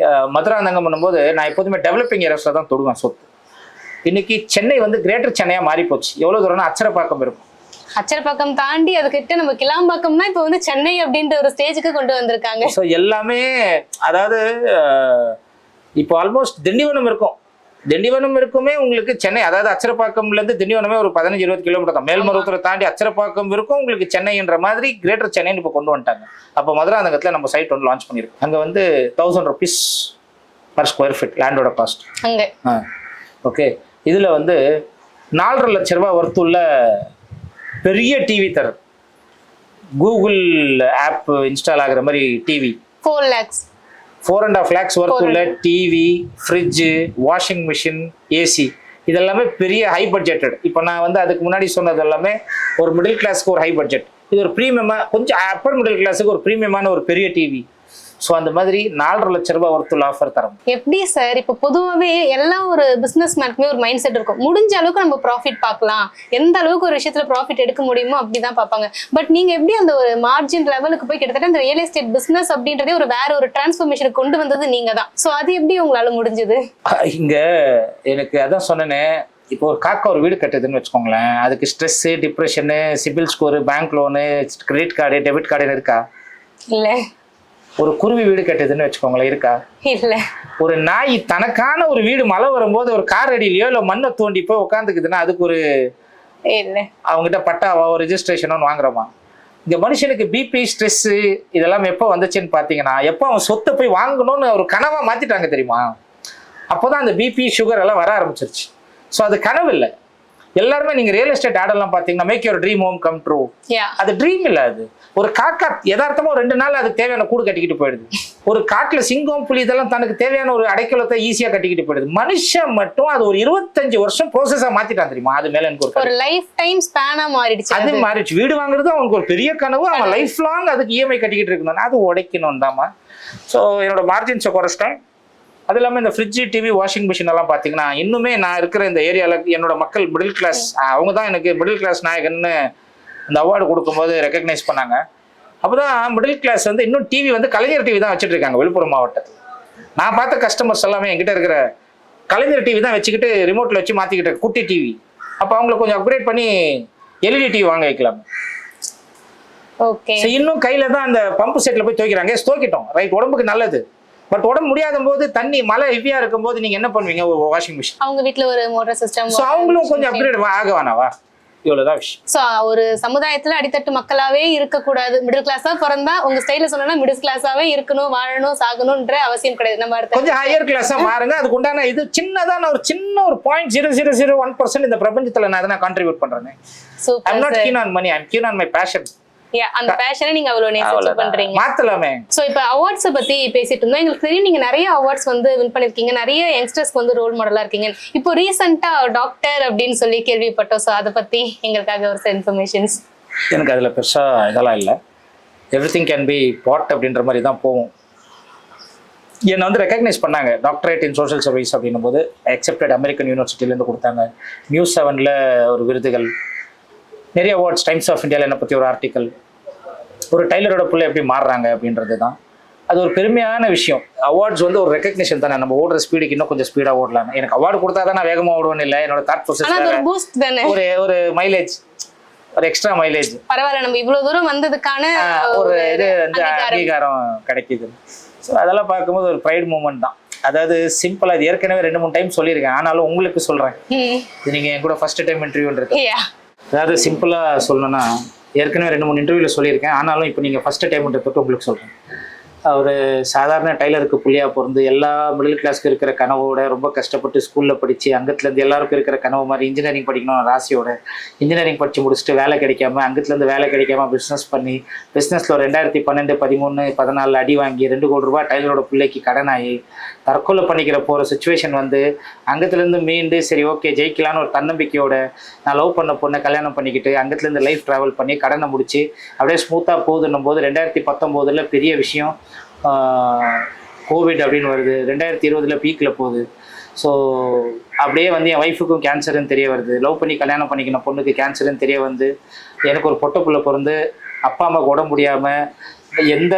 மதுராந்தகம் பண்ணும்போது நான் எப்போதுமே டெவலப்பிங் ஏரியாஸ்ல தான் தொடுவேன் சொத்து. இன்னைக்கு சென்னை வந்து கிரேட்டர் சென்னையா மாறி போச்சு. எவ்வளவு தூரம்னா அச்சரப்பாக்கம் இருக்கும், அச்சரப்பாக்கம் தாண்டி அதுக்கிட்ட நம்ம கிளாம்பாக்கம்னா இப்போ வந்து சென்னை அப்படின்ற ஒரு ஸ்டேஜுக்கு கொண்டு வந்திருக்காங்க. ஸோ எல்லாமே அதாவது இப்போ ஆல்மோஸ்ட் திண்டிவனம் இருக்கும், திண்டிவனம் இருக்குமே உங்களுக்கு சென்னை, அதாவது அச்சரப்பாக்கம்ல இருந்து திண்டிவனமே ஒரு 15-20 கிலோமீட்டர் தான். மேல்மருவத்தூரை தாண்டி அச்சரப்பாக்கம் இருக்கும் உங்களுக்கு சென்னைன்ற மாதிரி கிரேட்டர் சென்னைன்னு இப்போ கொண்டு வந்துட்டாங்க. அப்போ மதுராந்தகத்தில் நம்ம சைட் ஒன்று லான்ச் பண்ணியிருக்கோம். அங்கே வந்து 1000 rupees per square feet லேண்டோட காஸ்ட் அங்கே. ஓகே, இதில் வந்து 4.5 லட்ச ரூபா ஒர்த்துள்ள பெரிய டிவி தர, கூகுள் ஆப் இன்ஸ்டால் ஆகிற மாதிரி டிவி, 4.5 lakhs ஒர்த்துள்ள TV, fridge, washing machine, AC, இதெல்லாமே பெரிய ஹை பட்ஜெட்டட். இப்போ நான் வந்து அதுக்கு முன்னாடி சொன்னது எல்லாமே ஒரு மிடில் கிளாஸ்க்கு ஒரு ஹை பட்ஜெட், இது ஒரு ப்ரீமியமாக கொஞ்சம் அப்பர் மிடில் கிளாஸுக்கு ஒரு ப்ரீமியமான ஒரு பெரிய டிவி. ஸோ அந்த மாதிரி 4.5 லட்ச ரூபாய் ஒர்த்துள்ள ஆஃபர் தரோம். எப்படி சார்? இப்போ பொதுவாகவே எல்லா ஒரு பிஸ்னஸ் மேனுக்குமே ஒரு மைண்ட் செட் இருக்கும், முடிஞ்ச அளவுக்கு நம்ம ப்ராஃபிட் பார்க்கலாம், எந்த அளவுக்கு ஒரு விஷயத்துல ப்ராஃபிட் எடுக்க முடியுமோ அப்படிதான் பார்ப்பாங்க. பட் நீங்க எப்படி அந்த ஒரு மார்ஜின் லெவலுக்கு போய் கிட்டத்தட்ட இந்த ரியல் எஸ்டேட் பிசினஸ் அப்படின்றதே ஒரு வேற ஒரு டிரான்ஸ்ஃபர்மேஷன் கொண்டு வந்தது நீங்க தான். ஸோ அது எப்படி உங்களால முடிஞ்சது? இங்க எனக்கு அதான் சொன்னேனே, இப்போ ஒரு காக்கா ஒரு வீடு கட்டுதுன்னு வச்சுக்கோங்களேன், அதுக்கு stress, depression, CIBIL score, bank loan, credit card, டெபிட் கார்டுன்னு இருக்கா? இல்லை. ஒரு குருவி வீடு கட்டுதுன்னு வச்சுக்கோங்களேன், இருக்கா? இல்ல. ஒரு நாய் தனக்கான ஒரு வீடு மழை வரும்போது ஒரு கார் அடியிலையோ இல்லை மண்ணை தோண்டி போய் உட்காந்துக்குதுன்னா அதுக்கு ஒரு இல்லை அவங்ககிட்ட பட்டாவா ஒரு ரெஜிஸ்ட்ரேஷனோ வாங்குறோமா? இங்க மனுஷனுக்கு பிபி, ஸ்ட்ரெஸ் இதெல்லாம் எப்போ வந்துச்சுன்னு பார்த்தீங்கன்னா, எப்போ அவன் சொத்தை போய் வாங்கணும்னு ஒரு கனவா மாத்திட்டாங்க தெரியுமா? அப்போதான் அந்த பிபி, சுகர் எல்லாம் வர ஆரம்பிச்சிருச்சு. ஸோ அது கனவு இல்லை. எல்லாருமே நீங்க ரியல் எஸ்டேட் ஆடெல்லாம் பார்த்தீங்கன்னா make your dream home come true, அது ட்ரீம் இல்லை. அது ஒரு காக்கா யதார்த்தமா 2 நாள் அதுக்கு தேவையான கூடு கட்டிக்கிட்டு போயிடுது. ஒரு காட்டுல சிங்கம், புலி இதெல்லாம் தனக்கு தேவையான ஒரு அடைக்கலத்தை ஈஸியா கட்டிக்கிட்டு போயிடுது. மனுஷன் மட்டும் அது ஒரு 25 வருஷம் ப்ரோசஸா மாத்திட்டான் தெரியுமா? அது மேல எனக்கு ஒரு லைஃப் டைம் ஸ்பேனா மாறிடுச்சு. அது மாறிடுச்சு. வீடு வாங்குறது அவனுக்கு ஒரு பெரிய கனவு, அவன் லைஃப் லாங் அதுக்கு இஎம்ஐ கட்டிக்கிட்டு இருக்கணும், அது உடைக்கணும் தாமா. ஸோ என்னோட மார்ஜின்ஸை குறைச்சிட்டேன். அது இல்லாமல் இந்த ஃப்ரிட்ஜு, டிவி, வாஷிங் மிஷின் எல்லாம் பார்த்தீங்கன்னா இன்னுமே நான் இருக்கிற இந்த ஏரியாவில் என்னோட மக்கள் மிடில் கிளாஸ், அவங்க தான் எனக்கு மிடில் கிளாஸ் நாயகன்னு இந்த அவார்டு கொடுக்கும்போது ரெக்கக்னைஸ் பண்ணாங்க. அப்போதான் மிடில் கிளாஸ் வந்து இன்னும் டிவி வந்து கலைஞர் டிவி தான் வச்சுட்டு இருக்காங்க விழுப்புரம் மாவட்டத்தில். நான் பார்த்த கஸ்டமர்ஸ் எல்லாமே என்கிட்ட இருக்கிற கலைஞர் டிவி தான் வச்சுக்கிட்டு ரிமோட்டில் வச்சு மாற்றிக்கிட்டு குட்டி டிவி. அப்போ அவங்களை கொஞ்சம் அப்கிரேட் பண்ணி எல்இடி டிவி வாங்க வைக்கலாம். ஓகே. ஸோ இன்னும் கையில தான் அந்த பம்பு செட்ல போய் துவைக்கிறாங்க. துவைக்கிட்டோம், ரைட், உடம்புக்கு நல்லது. பட் உடம்பு முடியாத போது தண்ணி மழை ஹெவியா இருக்கும் போது நீங்க என்ன பண்ணுவீங்க? ஒரு வாஷிங் மிஷின். அவங்க வீட்ல ஒரு மோட்டார் சிஸ்டம். ஸோ அவங்களும் கொஞ்சம் அப்கிரேட் ஆக வேணாவா? இவ்வளவுதான் விஷயம். சோ ஒரு சமுதாயத்துல அடித்தட்டு மக்களாவே இருக்கக்கூடாது. மிடில் கிளாஸா பிறந்தா உங்க ஸ்டைல சொன்னா மிடில் கிளாஸாவே இருக்கணும், வாழணும், சாகணும்ன்ற அவசியம் கிடையாது. நம்ம அடுத்த கொஞ்சம் ஹையர் கிளாஸா மாறுங்க. அதுக்கு உண்டான இது சின்னதான ஒரு சின்ன ஒரு 0.0001% இந்த பிரபஞ்சத்துல நான் எதனா கான்ட்ரிபியூட் பண்றேன். Super. I'm not keen on money, I'm keen on my passion. அந்த பேஷனை நீங்க அவ்வளவு நேசிச்சு பண்றீங்க. மாத்தலாமே. சோ இப்ப அவார்ட்ஸ் பத்தி பேசிட்டு இருந்தோம். எங்களுக்கு தெரியும் நீங்க நிறைய அவார்ட்ஸ் வந்து வின் பண்ணிருக்கீங்க, நிறைய யங்ஸ்டர்ஸ்க்கு வந்து ரோல் மாடலா இருக்கீங்க. இப்போ ரீசெண்டா டாக்டர் அப்படின்னு சொல்லி கேள்விப்பட்டோம். சோ அதை பத்தி எங்களுக்காக ஒரு சில இன்ஃபர்மேஷன்ஸ். எனக்கு அதுல பெருசா இதெல்லாம் இல்லை. எவ்ரிதிங் கேன் பி பாட் அப்படின்ற மாதிரி தான் போகும். என்னை வந்து ரெக்கக்னைஸ் பண்ணாங்க டாக்டரேட் இன் சோஷியல் சர்வீஸ் அப்படின்னும் போது அக்செப்டட் அமெரிக்கன் யூனிவர்சிட்டிலேருந்து கொடுத்தாங்க. நியூஸ் 7ல் ஒரு விருதுகள், நிறைய அவார்ட்ஸ், டைம்ஸ் ஆஃப் இந்தியாவில் என்னை பற்றி ஒரு ஆர்டிக்கல், ஒரு டைலரோட பிள்ளை எப்படி மாறுறாங்க அப்படின்றது தான். அது ஒரு பெருமையான விஷயம். அவார்ட்ஸ் வந்து ஒரு ரெக்கக்னிஷன் தானே. நம்ம ஓடுற ஸ்பீடுக்கு இன்னும் கொஞ்சம் ஸ்பீடாக ஓடலாம். எனக்கு அவார்டு கொடுத்தா தான் நான் வேகமாக ஓடுவேன்னு இல்லை. என்னோட தாட் ப்ரோசஸ் ஒரு மைலேஜ், ஒரு எக்ஸ்ட்ரா மைலேஜ். பரவாயில்ல, நம்ம இவ்வளவு தூரம் வந்ததுக்கான ஒரு இது வந்து அங்கீகாரம் கிடைக்குது. ஸோ அதெல்லாம் பார்க்கும்போது ஒரு ப்ரைட் மூமெண்ட் தான். அதாவது சிம்பிளா, இது ஏற்கனவே 2-3 டைம் சொல்லியிருக்கேன், ஆனாலும் உங்களுக்கு சொல்றேன். இது நீங்க என் கூட ஃபர்ஸ்ட் டைம் இன்டர்வியூன்றது. அதாவது சிம்பிளா சொல்லணும்னா, ஏற்கனவே 2-3 இன்டர்வியூல சொல்லியிருக்கேன், ஆனாலும் இப்போ நீங்க ஃபர்ஸ்ட் டைம்ன்றது உங்களுக்கு சொல்றேன். ஒரு சாதாரண டைலருக்கு புள்ளியாக பிறந்து எல்லா மிடில் கிளாஸ்க்கு இருக்கிற கனவோட ரொம்ப கஷ்டப்பட்டு ஸ்கூலில் படித்து அங்கத்துலேருந்து எல்லாருக்கும் இருக்கிற கனவு மாதிரி இன்ஜினியரிங் படிக்கணும் ராசியோட இன்ஜினியரிங் படித்து முடிச்சுட்டு வேலை கிடைக்காம, அங்கத்துலேருந்து வேலை கிடைக்காம பிஸ்னஸ் பண்ணி, பிஸ்னஸில் 2012, 13, 14 அடி வாங்கி 2 கோடி ரூபாய் டைலரோட பிள்ளைக்கு கடன் ஆகி தற்கொலை பண்ணிக்கிற போகிற சுச்சுவேஷன் வந்து அங்கத்துலேருந்து மீண்டு சரி ஓகே ஜெயிக்கலான்னு ஒரு தன்னம்பிக்கையோட நான் லவ் பண்ண பொண்ணை கல்யாணம் பண்ணிக்கிட்டு அங்கத்துலேருந்து லைஃப் ட்ராவல் பண்ணி கடனை முடிச்சு அப்படியே ஸ்மூத்தாக போகுதுன்னும் போது 2019 பெரிய விஷயம் கோவிட் அப்படின்னு வருது. 2020 பீக்கில் போகுது. ஸோ அப்படியே வந்து என் ஒய்ஃபுக்கும் கேன்சருன்னு தெரிய வருது. லவ் பண்ணி கல்யாணம் பண்ணிக்கின பொண்ணுக்கு கேன்சருன்னு தெரிய வந்து எனக்கு ஒரு பொட்டை புள்ள பிறந்து அப்பா அம்மாவுக்கு உடம்பு முடியாமல் எந்த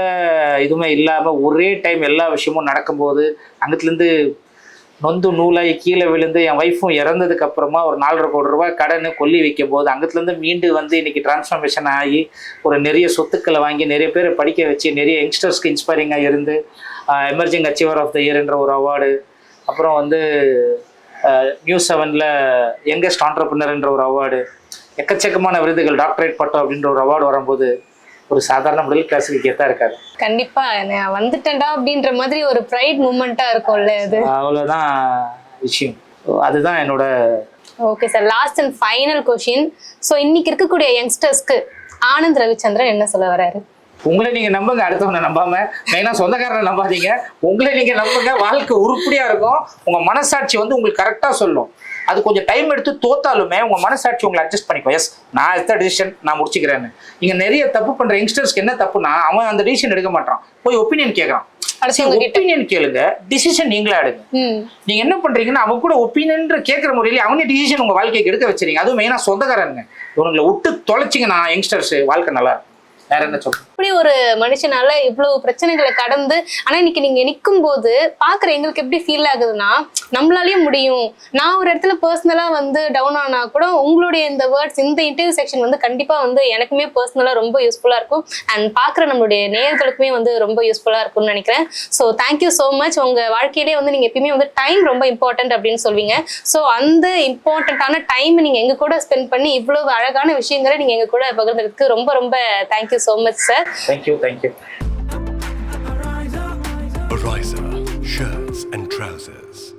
இதுவுமே இல்லாமல் ஒரே டைம் எல்லா விஷயமும் நடக்கும்போது அங்கத்துலேருந்து நொந்து நூலாகி கீழே விழுந்து என் ஒய்ஃபும் இறந்ததுக்கு அப்புறமா ஒரு 4.5 கோடி ரூபாய் கடனை கொல்லி வைக்கும் போது அங்கத்துலேருந்து மீண்டு வந்து இன்னைக்கு டிரான்ஸ்ஃபர்மேஷன் ஆகி ஒரு நிறைய சொத்துக்களை வாங்கி நிறைய பேரை படிக்க வச்சு நிறைய யங்ஸ்டர்ஸ்க்கு இன்ஸ்பைரிங்காக இருந்து எமர்ஜிங் அச்சீவர் ஆஃப் த இயர்ன்ற ஒரு அவார்டு, அப்புறம் வந்து நியூஸ் 7ல் யங்கஸ்ட் ஆண்டர்பிரினர்ன்ற ஒரு அவார்டு, எக்கச்சக்கமான விருதுகள், டாக்டரேட் பட்டம் அப்படின்ற ஒரு அவார்டு வரும்போது ஒரு சாதாரண மிடில் கிளாஸுக்கு கெத்தா இருக்காது. கண்டிப்பா நான் வந்துட்டேன்டா அப்படின்ற மாதிரி ஒரு ப்ரைட் மூமெண்டா இருக்கும்ல அது. அவ்வளவுதான் விஷயம். அதுதான் என்னோட. Okay sir, last and final question. So இன்னைக்கு இருக்கக்கூடிய யங்ஸ்டர்ஸ்க்கு ஆனந்த் ரவிச்சந்திரன் என்ன சொல்ல வராரு? உங்களை நீங்க நம்புங்க, அடுத்தவனை நம்பாம. மெயினா சொந்தக்காரனை நம்பாதீங்க. உங்களை நீங்க நம்புங்க, வாழ்க்கை உருப்படியா இருக்கும். உங்க மனசாட்சி வந்து உங்களுக்கு கரெக்டா சொல்லும். அது கொஞ்சம் டைம் எடுத்து தோத்தாலுமே உங்க மனசாட்சி உங்களை அட்ஜஸ்ட் பண்ணிக்கோ. எஸ் நான் எடுத்த டிசிஷன் நான் முடிச்சுக்கிறேன்னு. நீங்க நிறைய தப்பு பண்ற யங்ஸ்டர்ஸ்க்கு என்ன தப்புனா, அவன் அந்த டிசிஷன் எடுக்க மாட்டான், போய் ஒப்பீனியன் கேட்கறான். ஒப்பீனியன் கேளுங்க, டிசிஷன் நீங்களே எடுங்க. நீங்க என்ன பண்றீங்கன்னா அவன் கூட ஒப்பீனியன் கேட்கிற முறையில அவனே டிசிஷன் உங்க வாழ்க்கைக்கு எடுக்க வச்சிருங்க. அதுவும் மெயினா சொந்தக்காரங்க இவங்களை விட்டு தொலைச்சிங்கன்னா யங்ஸ்டர்ஸ் வாழ்க்கை நல்லா இருக்கும். வேற என்ன சொல்றேன்? இப்படி ஒரு மனுஷனால இவ்வளவு பிரச்சனைகளை கடந்து ஆனா இன்னைக்கு நீங்க நிற்கும் போது பாக்குற எங்களுக்கு எப்படி ஃபீல் ஆகுதுன்னா, நம்மளாலயும் முடியும். நான் ஒரு இடத்துல பர்சனலா வந்து டவுன் ஆனா கூட உங்களுடைய இந்த வேர்ட்ஸ், இந்த இன்டர்வியூ செக்ஷன் வந்து கண்டிப்பா வந்து எனக்குமே பர்சனலா ரொம்ப யூஸ்ஃபுல்லா இருக்கும். அண்ட் பாக்குற நம்மளுடைய நேயர்களுக்குமே வந்து ரொம்ப யூஸ்ஃபுல்லா இருக்கும்னு நினைக்கிறேன். So thank you so much. உங்க வாழ்க்கையிலே வந்து நீங்க எப்பயுமே வந்து டைம் ரொம்ப இம்பார்ட்டன்ட் அப்படின்னு சொல்வீங்க. ஸோ அந்த இம்பார்ட்டன்டான டைம் நீங்க எங்க கூட ஸ்பெண்ட் பண்ணி இவ்வளவு அழகான விஷயங்களை நீங்க எங்க கூட பகிர்ந்ததுக்கு ரொம்ப ரொம்ப thank you so much, sir. Thank you. Ariza, shirts and trousers.